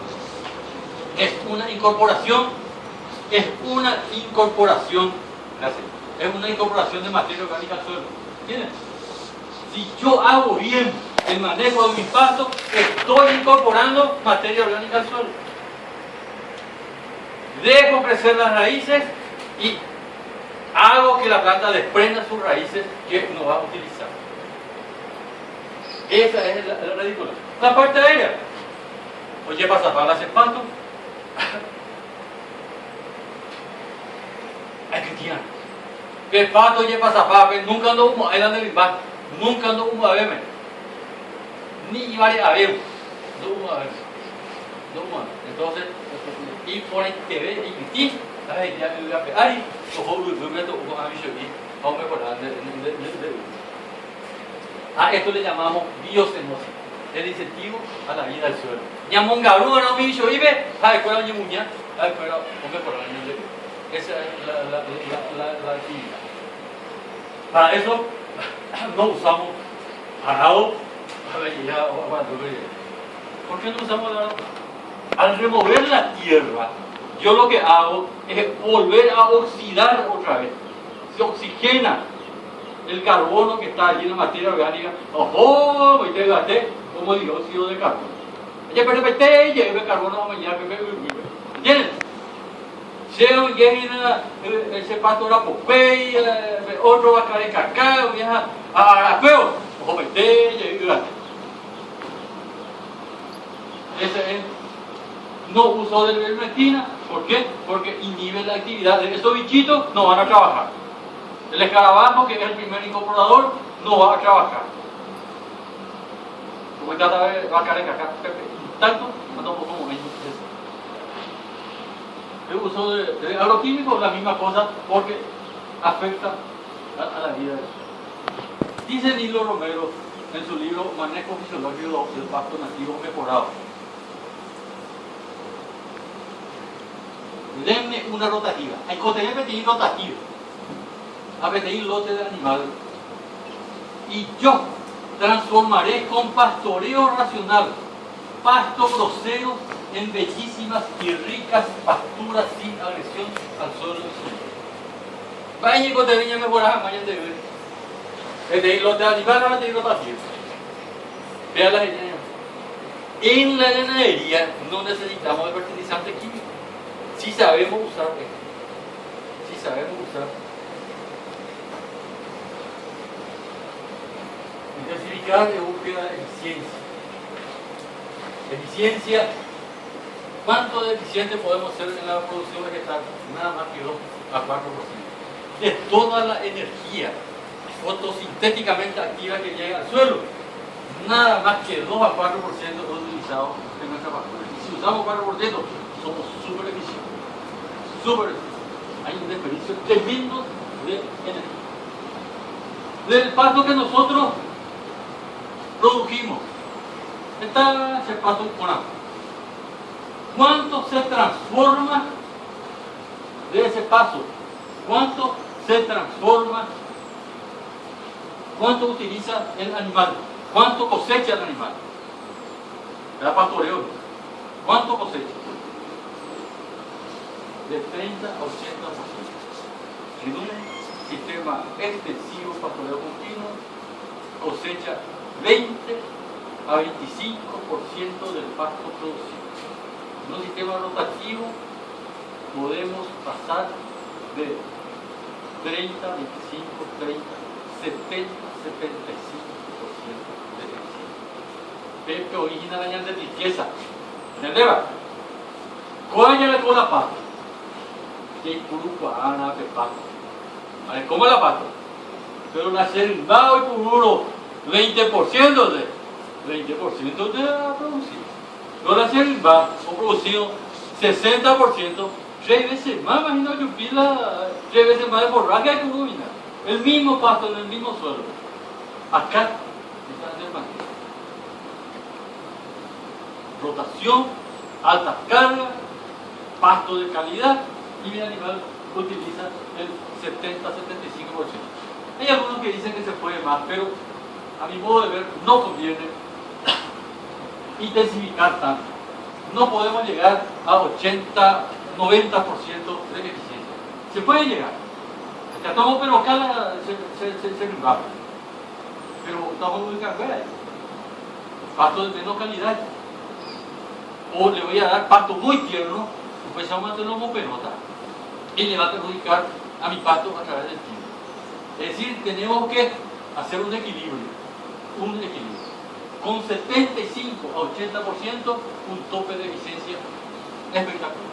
es una incorporación, gracias, es una incorporación de materia orgánica al suelo. ¿Entiendes? Si yo hago bien el manejo de mis pastos, estoy incorporando materia orgánica al suelo. Dejo crecer las raíces y hago que la planta desprenda sus raíces que no va a utilizar. Esa es la radicular. La parte aérea. Oye, pasa para hacer pasto. Hay que tirar. El pasto oye pasa para, nunca ando como ahí donde va. Nunca ando como a verme. Ni varias a ver. No como a ver. Entonces, y por ahí te ve y ti, ay, ya me voy a pegar y ojo, me toco a mi shogi, vamos a mejorar esto le llamamos biocenosis, el incentivo a la vida del suelo. Ñamongaru no mi shogi ve, ay, cuál es muña, ay, pero vamos a mejorar esa es la actividad. Para eso no usamos arado, ¿por qué no usamos arado? Al remover la tierra, yo lo que hago es volver a oxidar otra vez. Se oxigena el carbono que está allí en la materia orgánica. ¡Ojo! Y te gasté como dióxido de carbono. Ya pero lleve carbono mañana, ¿entiendes? Seo llega ese pasto era popey, otro va a caer cacao, viaja a feo, ojo pete, ese es no uso de ivermectina. ¿Por qué? Porque inhibe la actividad de estos bichitos, no van a trabajar. El escarabajo, que es el primer incorporador, no va a trabajar. Como esta vez va a caer cacao, tanto, no como menos. El uso de agroquímicos, la misma cosa, porque afecta a la vida. Dice Nilo Romero en su libro Manejo Fisiológico del Pasto Nativo Mejorado: denme una rotativa. Hay que pedir rotativa. A pedir lote de animal. Y yo transformaré con pastoreo racional pasto grosero en bellísimas y ricas pasturas sin agresión al suelo. Vaya con te viña mejorada, vaya de ver. Es de lote de animal, ahora te digo rotativa. Vea la idea. En la ganadería no necesitamos de fertilizante químico. Si sabemos usar esto. Si sabemos usar. Intensificar de búsqueda de eficiencia. Eficiencia. ¿Cuánto de eficiente podemos ser en la producción vegetal? Nada más que 2 a 4%. De toda la energía fotosintéticamente activa que llega al suelo, nada más que 2 a 4% es utilizado en nuestra pastura. Y si usamos 4%, somos súper eficientes. Súper eficientes. Hay un desperdicio tremendo de energía. Del pasto que nosotros produjimos, está ese pasto con agua. ¿Cuánto se transforma de ese paso? ¿Cuánto se transforma? ¿Cuánto utiliza el animal? ¿Cuánto cosecha el animal? Era pastoreo. ¿Cuánto cosecha? De 30 a 80%. En un sistema extensivo, pastoreo continuo, cosecha 20 a 25% del pasto producido. En un sistema rotativo podemos pasar de 30, 25, 30, 70, 75% de eficiencia. Pepe origina la llanta de tristeza. ¿Entendés? ¿Cuál es con la pata? Que hay puro ana, pepato. A ver, ¿cómo es la pata? Pero la serimbao y puro 20% de 20% de la producción. No la serimbao ha producido 60%, 3 veces más, imagino yo pila 3 veces más de forraje que rubina. El mismo pasto en el mismo suelo. Acá está en el manejo. Rotación, altas cargas, pasto de calidad, y mi animal utiliza el 70-75%. Hay algunos que dicen que se puede más, pero a mi modo de ver no conviene intensificar tanto. No podemos llegar a 80-90% de eficiencia. Se puede llegar. Ya estamos, pero cada se rimaba. Pero estamos muy cargados. Pasto de menos calidad. O le voy a dar pasto muy tierno, pues se aumenta la homopenota y le va a perjudicar a mi pasto a través del tiempo. Es decir, tenemos que hacer un equilibrio. Con 75 a 80%, un tope de eficiencia espectacular.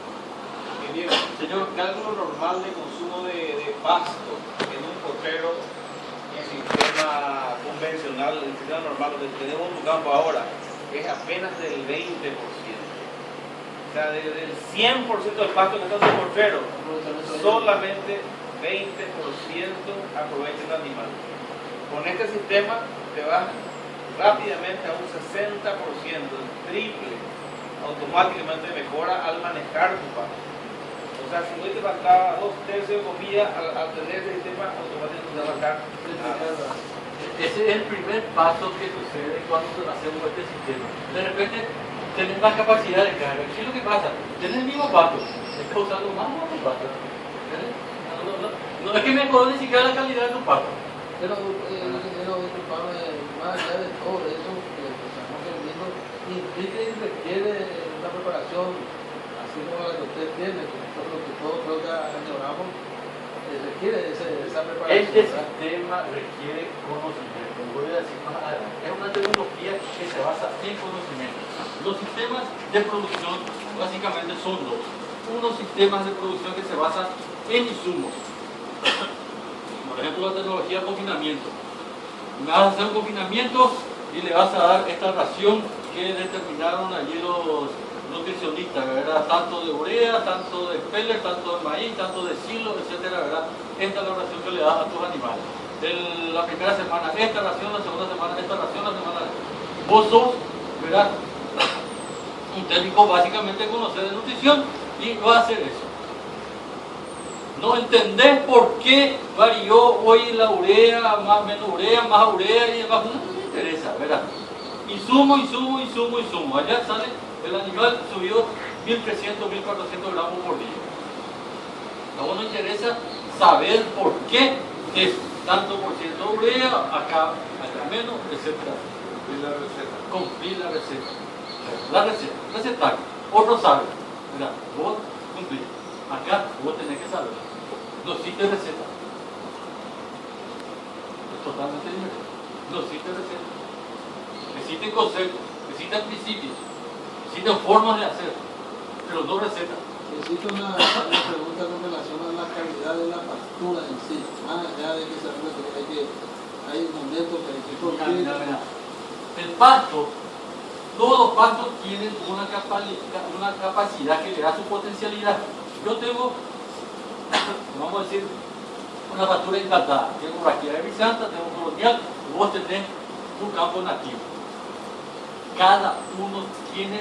Ingeniero, señor, cálculo normal de consumo de pasto en un portero en sistema convencional, en sistema normal, donde tenemos un campo ahora, es apenas del 20%. O sea, del 100% del pasto que está en un portero, solamente 20% aprovecha el animal. Con este sistema te vas rápidamente a un 60%, el triple, automáticamente mejora al manejar tu pasto. O sea, si hoy te faltaba 2/3 de comida, al tener ese sistema, automáticamente te va a faltar nada. Ese es el primer paso que sucede cuando hacemos este sistema. De repente, tenés más capacidad de carga. ¿Qué es lo que pasa? Tenés el mismo pasto, estás usando más tu pasto. No es que mejoró ni siquiera la calidad de tu pasto. Pero más allá de todo eso que estamos viendo, implica y requiere una preparación así así como la que usted tiene, que es lo que todos creo que añoramos, requiere esa preparación. Este ¿verdad? sistema requiere conocimiento. Lo voy a decir más adelante. Es una tecnología que se basa en conocimiento. Los sistemas de producción básicamente son dos. Unos sistemas de producción que se basan en insumos. Por ejemplo, la tecnología de confinamiento. Me vas a hacer un confinamiento y le vas a dar esta ración que determinaron allí los nutricionistas, ¿verdad? Tanto de urea, tanto de pellet, tanto de maíz, tanto de silo, etcétera, ¿verdad? Esta es la ración que le das a tus animales. La primera semana esta ración, la segunda semana esta ración, la semana... Vos sos, ¿verdad? Un técnico básicamente de conocer de nutrición y va a hacer eso. No entendés por qué varió hoy la urea, más menos urea, más urea y demás. No me interesa, ¿verdad? Insumo. Allá sale el animal subió 1.300, 1.400 gramos por día. A vos no interesa saber por qué es tanto por ciento de urea, acá menos, etc. Y la receta. Cumplir la receta. La receta, recetario. Otro sabe. Mira, vos cumplís. Acá vos tenés que saber. No existe receta. Es totalmente diferente. No existe receta. Existen conceptos, existen principios, existen formas de hacer, pero no recetas. Existe una pregunta con relación a la calidad de la pastura en sí, más allá de que sabemos que hay momentos que hay que corregir. Mira. El pasto, todos los pastos tienen una capacidad que le da su potencialidad. Yo tengo, vamos a decir, una pastura encantada. Tengo braquiaria brisanta, tengo colonial, vos tenés un campo nativo. Cada uno tiene,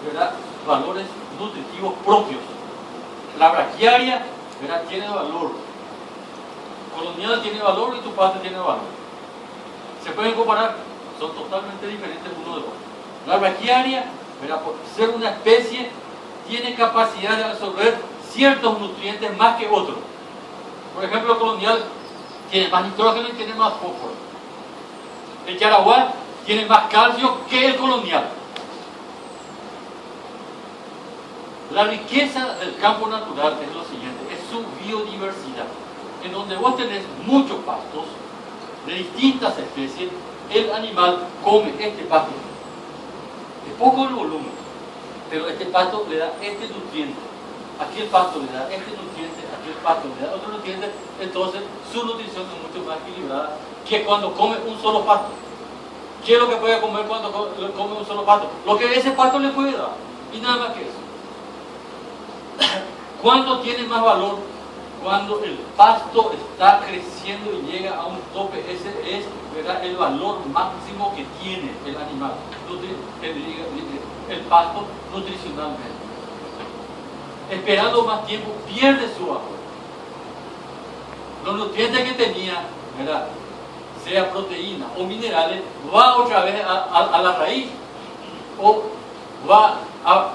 ¿verdad?, valores nutritivos propios. La braquiaria, ¿verdad?, tiene valor. Colonial tiene valor y tu pasto tiene valor. ¿Se pueden comparar? Son totalmente diferentes uno de otro. La braquiaria, ¿verdad?, por ser una especie, tiene capacidad de absorber ciertos nutrientes más que otros. Por ejemplo, el colonial tiene más nitrógeno y tiene más fósforo. El yaraguá tiene más calcio que el colonial. La riqueza del campo natural es lo siguiente, es su biodiversidad, en donde vos tenés muchos pastos de distintas especies. El animal come este pasto, es poco el volumen, pero este pasto le da este nutriente, aquí el pasto le da este nutriente, aquí el pasto le da otro nutriente, entonces su nutrición es mucho más equilibrada que cuando come un solo pasto. ¿Qué es lo que puede comer cuando come un solo pasto? Lo que ese pasto le puede dar, y nada más que eso. ¿Cuándo tiene más valor? Cuando el pasto está creciendo y llega a un tope. Ese es, ¿verdad?, el valor máximo que tiene el animal, el pasto nutricionalmente. Esperando más tiempo pierde su valor. Los nutrientes que tenía, ¿verdad?, sea proteína o minerales, va otra vez a la raíz o va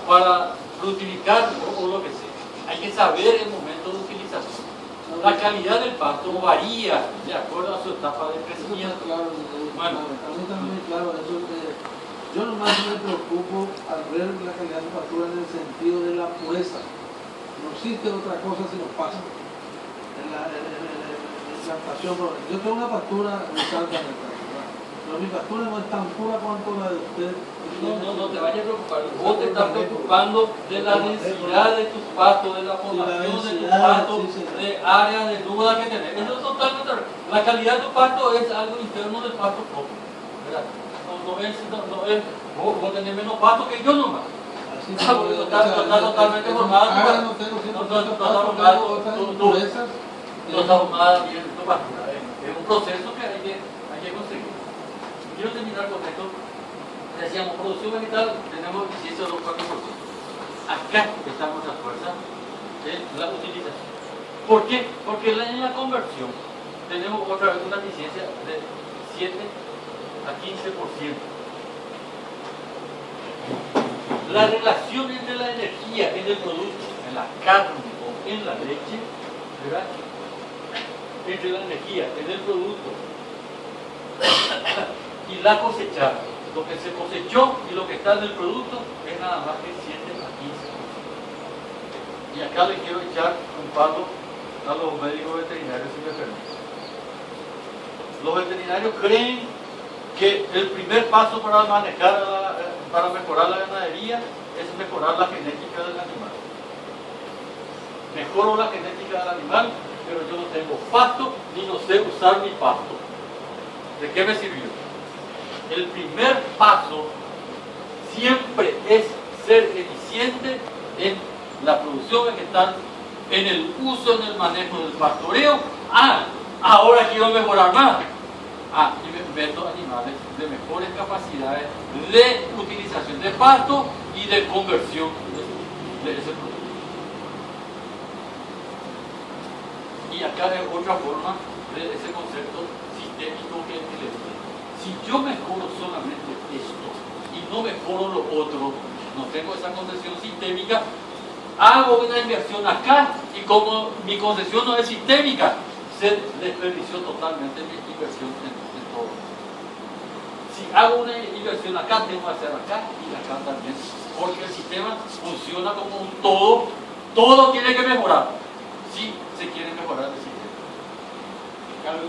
para fructificar o lo que sea. Hay que saber el momento de utilización. La calidad del pasto varía de acuerdo a su etapa de crecimiento. Claro, Bueno, a mí también, claro, eso yo nomás me preocupo al ver la calidad de pastura en el sentido de la pureza. No existe otra cosa sino pasto. En la plantación, yo tengo una pastura en Santa Rosa, pero mi pastura no es tan pura cuanto la de usted. No te vayas a preocupar. Vos te estás preocupando de la densidad de tus pastos, de la población de tus pastos, de áreas de duda que tenés. Eso es totalmente. La calidad de tu pasto es algo interno del pasto propio, ¿verdad? No es vos tenés menos pasto que yo nomás. Está totalmente formada. No está formada bien tu pastura. Es un proceso que hay que conseguir. Quiero terminar con esto. Decíamos, producción vegetal, tenemos eficiencia del 2,4%. Acá está nuestra fuerza de la utilización. ¿Por qué? Porque en la conversión tenemos otra vez una eficiencia de 7 a 15%. La relación entre la energía en el producto, en la carne o en la leche, ¿verdad?, entre la energía en el producto y la cosechada, lo que se cosechó y lo que está en el producto es nada más que 7 a 15%. Y acá le quiero echar un palo a los médicos veterinarios, si me permiten. Los veterinarios creen que el primer paso para para mejorar la ganadería es mejorar la genética del animal. Mejoro la genética del animal, pero yo no tengo pasto ni no sé usar mi pasto. ¿De qué me sirvió? El primer paso siempre es ser eficiente en la producción vegetal, en el uso, en el manejo del pastoreo. Ahora quiero mejorar más. Y me meto animales de mejores capacidades de utilización de pasto y de conversión de ese producto. Y acá es otra forma de ese concepto sistémico que le digo. Si yo mejoro solamente esto y no mejoro lo otro, no tengo esa concesión sistémica, hago una inversión acá y como mi concesión no es sistémica, se desperdició totalmente mi inversión en todo. Si hago una inversión acá, tengo que hacer acá y acá también, porque el sistema funciona como un todo tiene que mejorar si se quiere mejorar el sistema. Carlos,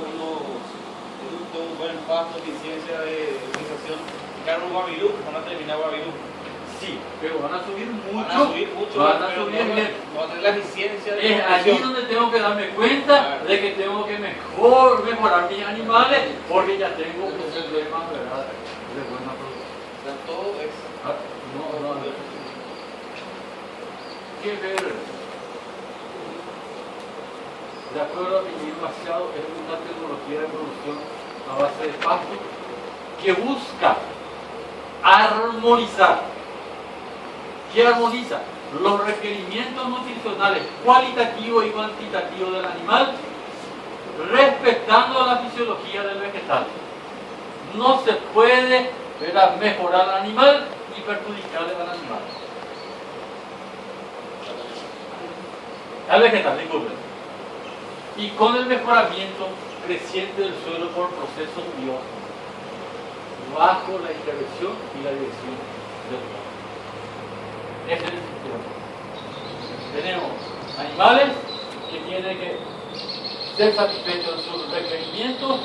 un buen pasto, eficiencia de utilización. Carlos Guavilú, van a terminar Guavilú. Sí, pero van a subir mucho. Van a subir mucho, van a pero subir bien. no va a tener la eficiencia de Es allí donde tengo que darme cuenta de que tengo que mejorar mis animales, porque ya tengo un sistema, ¿verdad?, de buena producción. O sea, todo es. No. Que ver, de acuerdo a mi demasiado, es una tecnología de producción a base de pasto que busca armonizar. ¿Qué armoniza? Los requerimientos nutricionales cualitativos y cuantitativos del animal, respetando la fisiología del vegetal. No se puede, ¿verdad?, mejorar al animal y perjudicarle al animal. Al vegetal, disculpen. Y con el mejoramiento creciente del suelo por procesos bióticos, bajo la intervención y la dirección del humano. Ese es el sistema. Tenemos animales que tienen que ser satisfechos en sus requerimientos,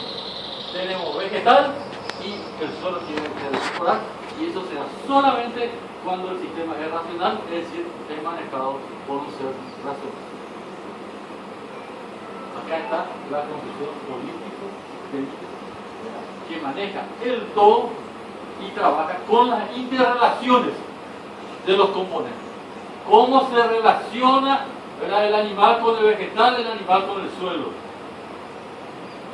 tenemos vegetal y el suelo tiene que mejorar, y eso se da solamente cuando el sistema es racional, es decir, es manejado por un ser racional. Acá está la concepción político que maneja el todo y trabaja con las interrelaciones de los componentes. Cómo se relaciona, ¿verdad?, el animal con el vegetal, el animal con el suelo.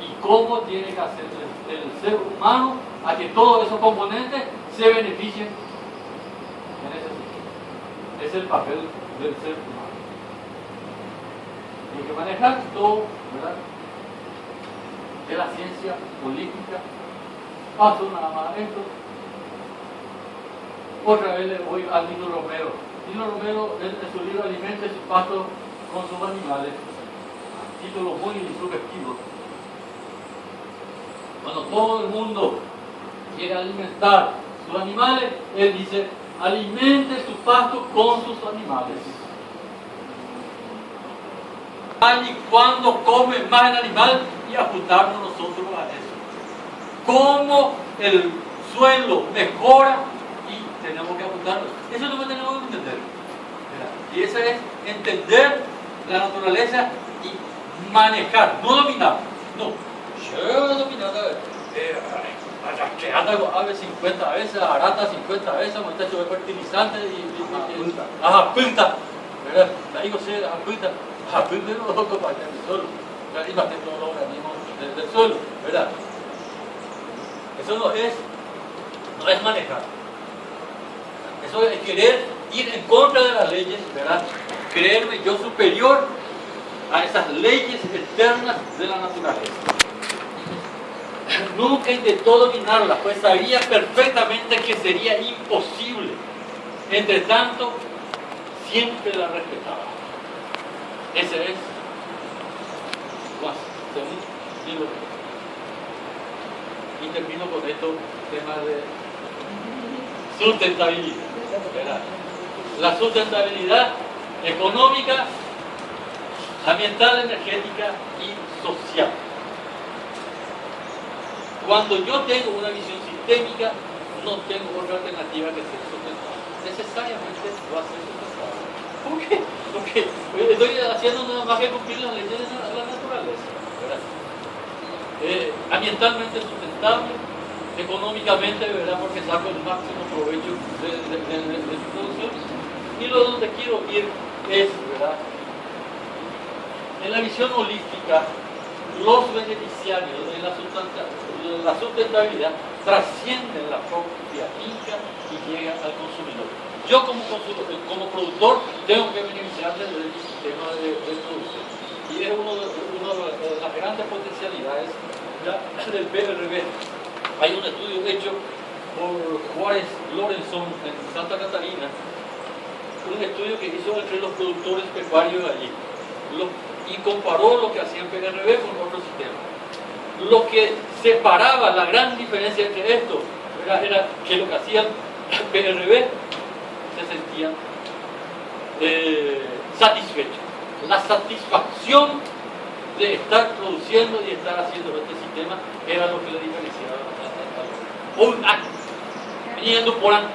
Y cómo tiene que hacer el ser humano a que todos esos componentes se beneficien en ese sentido. Es el papel del ser humano. Hay que manejar todo, ¿verdad?, de la ciencia política. Paso nada más esto. Otra vez le voy a Nino Romero. Nino Romero, en su libro Alimente su pasto con sus animales, título muy sugestivo. Cuando todo el mundo quiere alimentar sus animales, él dice: alimente su pasto con sus animales. Y cuando come más el animal y ajustarnos nosotros a eso. Cómo el suelo mejora y tenemos que ajustarnos. Eso es lo que tenemos que entender. Y eso es entender la naturaleza y manejar, no dominar. No, yo dominar. Que anda a veces 50 veces, arata 50 veces, muchacho de fertilizante y punta. ¿Verdad? Ahí no sé, punta. Primero los compañeros del suelo, y más que todos los organismos del suelo, ¿verdad? Eso no es manejar. Eso es querer ir en contra de las leyes, ¿verdad? Creerme yo superior a esas leyes eternas de la naturaleza. Nunca intentó dominarla, pues sabía perfectamente que sería imposible. Entre tanto, siempre la respetaba. Ese es según libro. Y termino con esto, tema de sustentabilidad. ¿Verdad? La sustentabilidad económica, ambiental, energética y social. Cuando yo tengo una visión sistémica, no tengo otra alternativa que ser sustentable. Necesariamente va a ser sustentable. ¿Por qué? Porque estoy haciendo nada más que cumplir las leyes de la naturaleza, ¿verdad? Ambientalmente sustentable, económicamente, ¿verdad? Porque saco el máximo provecho de su producción. Y lo donde quiero ir es, ¿verdad? En la visión holística, los beneficiarios de la sustentabilidad trascienden la propia finca y llegan al consumidor. Yo como productor tengo que beneficiarme del sistema de producción. Y es una de las grandes potencialidades del PRB. Hay un estudio hecho por Juárez Lorenzón en Santa Catarina, un estudio que hizo entre los productores pecuarios allí, y comparó lo que hacía el PRB con otros sistemas. Lo que separaba, la gran diferencia entre esto, era que lo que hacía el PRB se sentían satisfechos. La satisfacción de estar produciendo y estar haciendo este sistema era lo que le diferenciaba a un año, viniendo por año.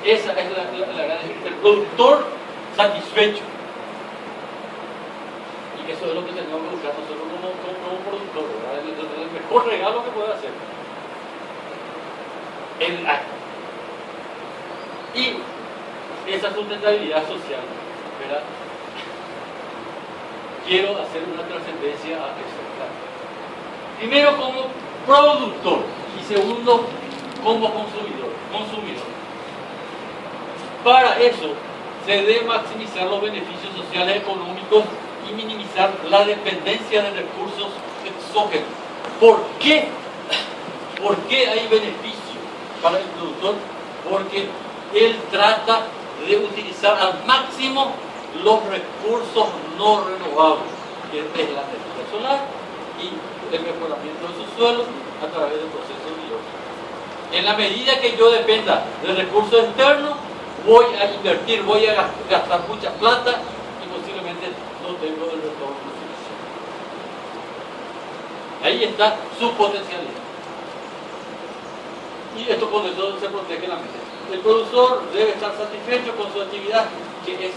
Esa es la gran diferencia. El productor satisfecho. Y eso es lo que tenemos que buscar nosotros como productor, ¿verdad? El mejor regalo que puede hacer. El acto. Y esa sustentabilidad social, ¿verdad? Quiero hacer una trascendencia a eso, ¿verdad? Primero como productor y segundo como consumidor. Para eso se debe maximizar los beneficios sociales económicos y minimizar la dependencia de recursos exógenos. ¿Por qué? ¿Por qué hay beneficio para el productor? Porque él trata de utilizar al máximo los recursos no renovables, que es la energía solar y el mejoramiento de sus suelos a través del proceso biológico. En la medida que yo dependa de recursos externos, voy a invertir, voy a gastar mucha plata y posiblemente no tengo el retorno suficiente. Ahí está su potencialidad. Y esto con eso se protege la mente. El productor debe estar satisfecho con su actividad, que es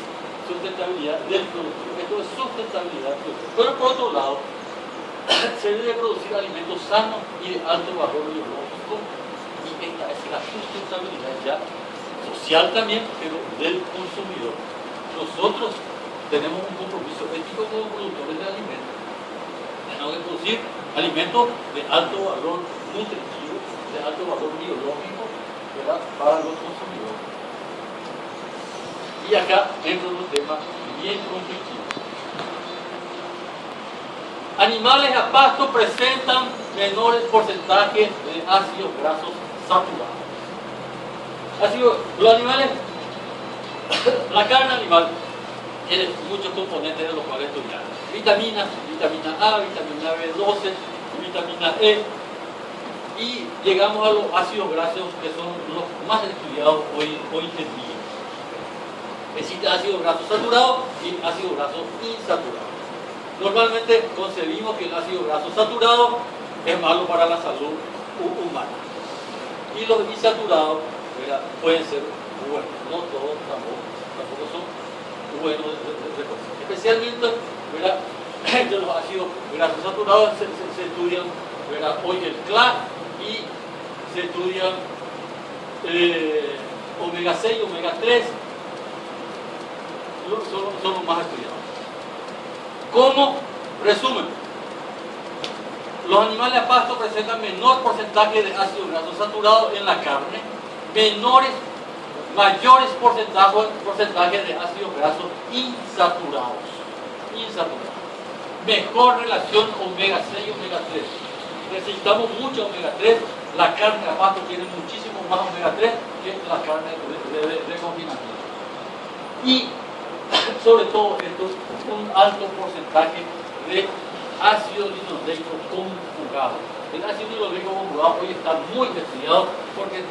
sustentabilidad del productor. Esto es sustentabilidad del productor. Pero por otro lado, se debe producir alimentos sanos y de alto valor biológico. Y esta es la sustentabilidad ya social también, pero del consumidor. Nosotros tenemos un compromiso ético como productores de alimentos. Tenemos que producir alimentos de alto valor nutritivo, de alto valor biológico, ¿verdad? Para los consumidores. Y acá entra un tema bien conflictivo. Animales a pasto presentan menores porcentajes de ácidos grasos saturados. Los animales, la carne animal tiene muchos componentes de los cuales estudiar. Vitaminas, vitamina A, vitamina B12, vitamina E. Y llegamos a los ácidos grasos que son los más estudiados hoy en día. Existe ácido graso saturado y ácido graso insaturado. Normalmente concebimos que el ácido graso saturado es malo para la salud humana. Y los insaturados, ¿verdad?, pueden ser buenos. No todos tampoco son buenos de cosas. Especialmente, ¿verdad?, entre los ácidos grasos saturados se estudian, ¿verdad?, hoy el CLA y se estudian omega 6 y omega 3. Son los más estudiados. Como resumen, los animales a pasto presentan menor porcentaje de ácido graso saturado en la carne, mayores porcentajes de ácidos grasos insaturados. Mejor relación omega 6 y omega 3. Necesitamos mucho omega 3. La carne a pasto tiene muchísimo más omega 3 que la carne de confinamiento. Y sobre todo esto, un alto porcentaje de ácido linoleico conjugado. El ácido linoleico conjugado hoy está muy estudiado porque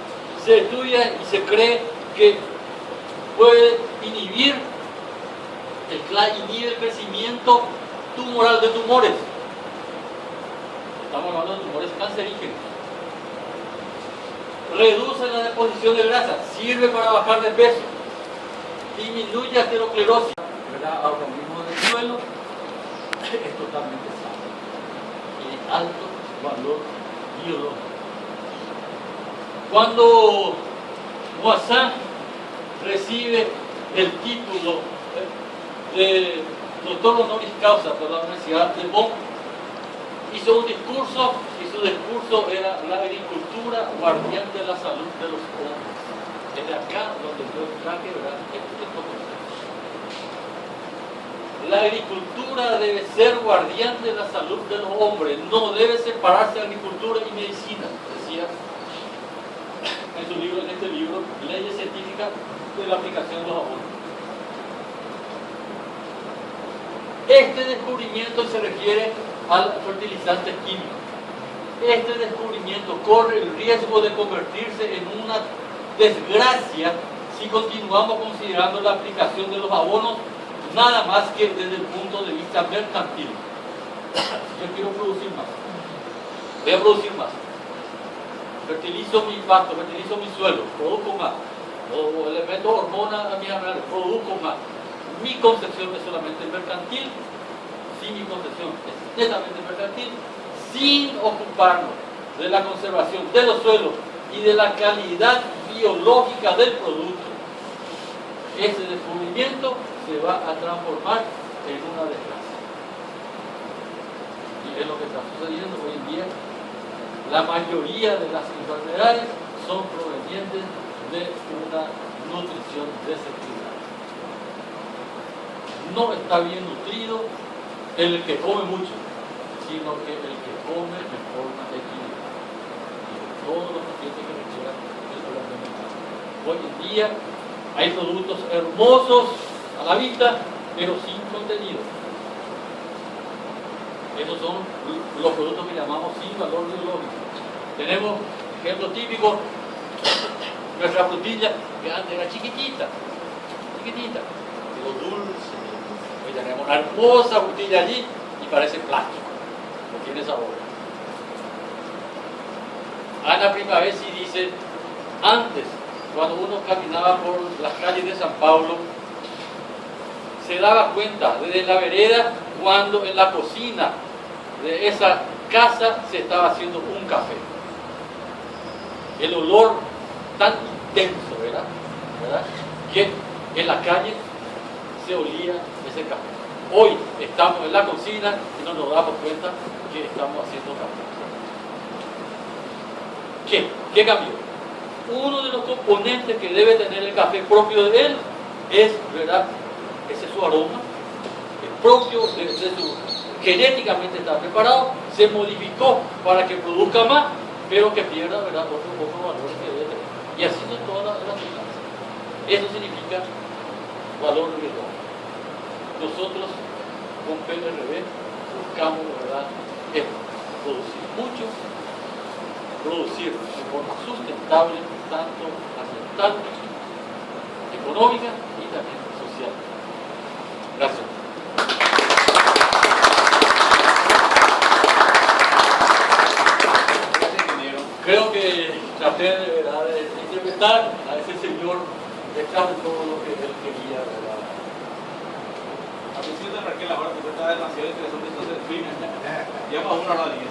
se estudia y se cree que puede inhibir inhibe el crecimiento tumoral de tumores. Estamos hablando de tumores cancerígenos. Reduce la deposición de grasa, sirve para bajar de peso, disminuye la aterosclerosis, ¿verdad? Organismo del suelo, es totalmente sano y de alto valor biológico. Cuando Moissan recibe el título de doctor honoris causa por la Universidad de Bonn, hizo un discurso y su discurso era la agricultura guardián de la salud de los hombres. Es de acá donde yo traje, ¿verdad? Esto la agricultura debe ser guardián de la salud de los hombres, no debe separarse agricultura y medicina, decía en su libro, en este libro, Leyes Científicas de la Aplicación de los Abonos. Este descubrimiento se refiere al fertilizante químico. Este descubrimiento corre el riesgo de convertirse en una desgracia si continuamos considerando la aplicación de los abonos nada más que desde el punto de vista mercantil. Yo quiero producir más. Voy a producir más. Fertilizo mi pasto, fertilizo mi suelo, produzco más. O le meto hormonas a mis animales, produzco más. Mi concepción es solamente mercantil. Si mi concepción es netamente mercantil, sin ocuparnos de la conservación de los suelos y de la calidad biológica del producto, ese descubrimiento se va a transformar en una desgracia. Y es lo que está sucediendo hoy en día. La mayoría de las enfermedades son provenientes de una nutrición desequilibrada. No está bien nutrido el que come mucho, sino que el que come de forma equilibrada. Y todos los nutrientes que requieren el organismo. Hoy en día hay productos hermosos a la vista, pero sin contenido. Esos son los productos que llamamos sin valor biológico. Tenemos ejemplo típico, nuestra frutilla, que antes era chiquitita, pero dulce. Hoy tenemos una hermosa frutilla allí y parece plástico, no tiene sabor. Ana Primavesi dice, antes, cuando uno caminaba por las calles de San Pablo, se daba cuenta desde la vereda cuando en la cocina de esa casa se estaba haciendo un café. El olor tan intenso era, ¿verdad?, que en la calle se olía ese café. Hoy estamos en la cocina y no nos damos cuenta que estamos haciendo café. ¿Qué cambió? Uno de los componentes que debe tener el café propio de él es, ¿verdad?, ese es su aroma, el propio de su, genéticamente está preparado, se modificó para que produzca más, pero que pierda, ¿verdad?, otros valores que debe tener. Y así son todas las sustancias. Eso significa valor biológico. Nosotros con PNRB buscamos, ¿verdad?, producir mucho, producir de forma sustentable, tanto ambiental, económica y también social. Gracias. Creo que traté de, ¿verdad?, de interpretar a ese señor detrás de todo lo que él quería, ¿verdad? A mí sí me marqué la hora, porque estaba demasiado interesante, entonces, en fin, llevamos 1 hora 10.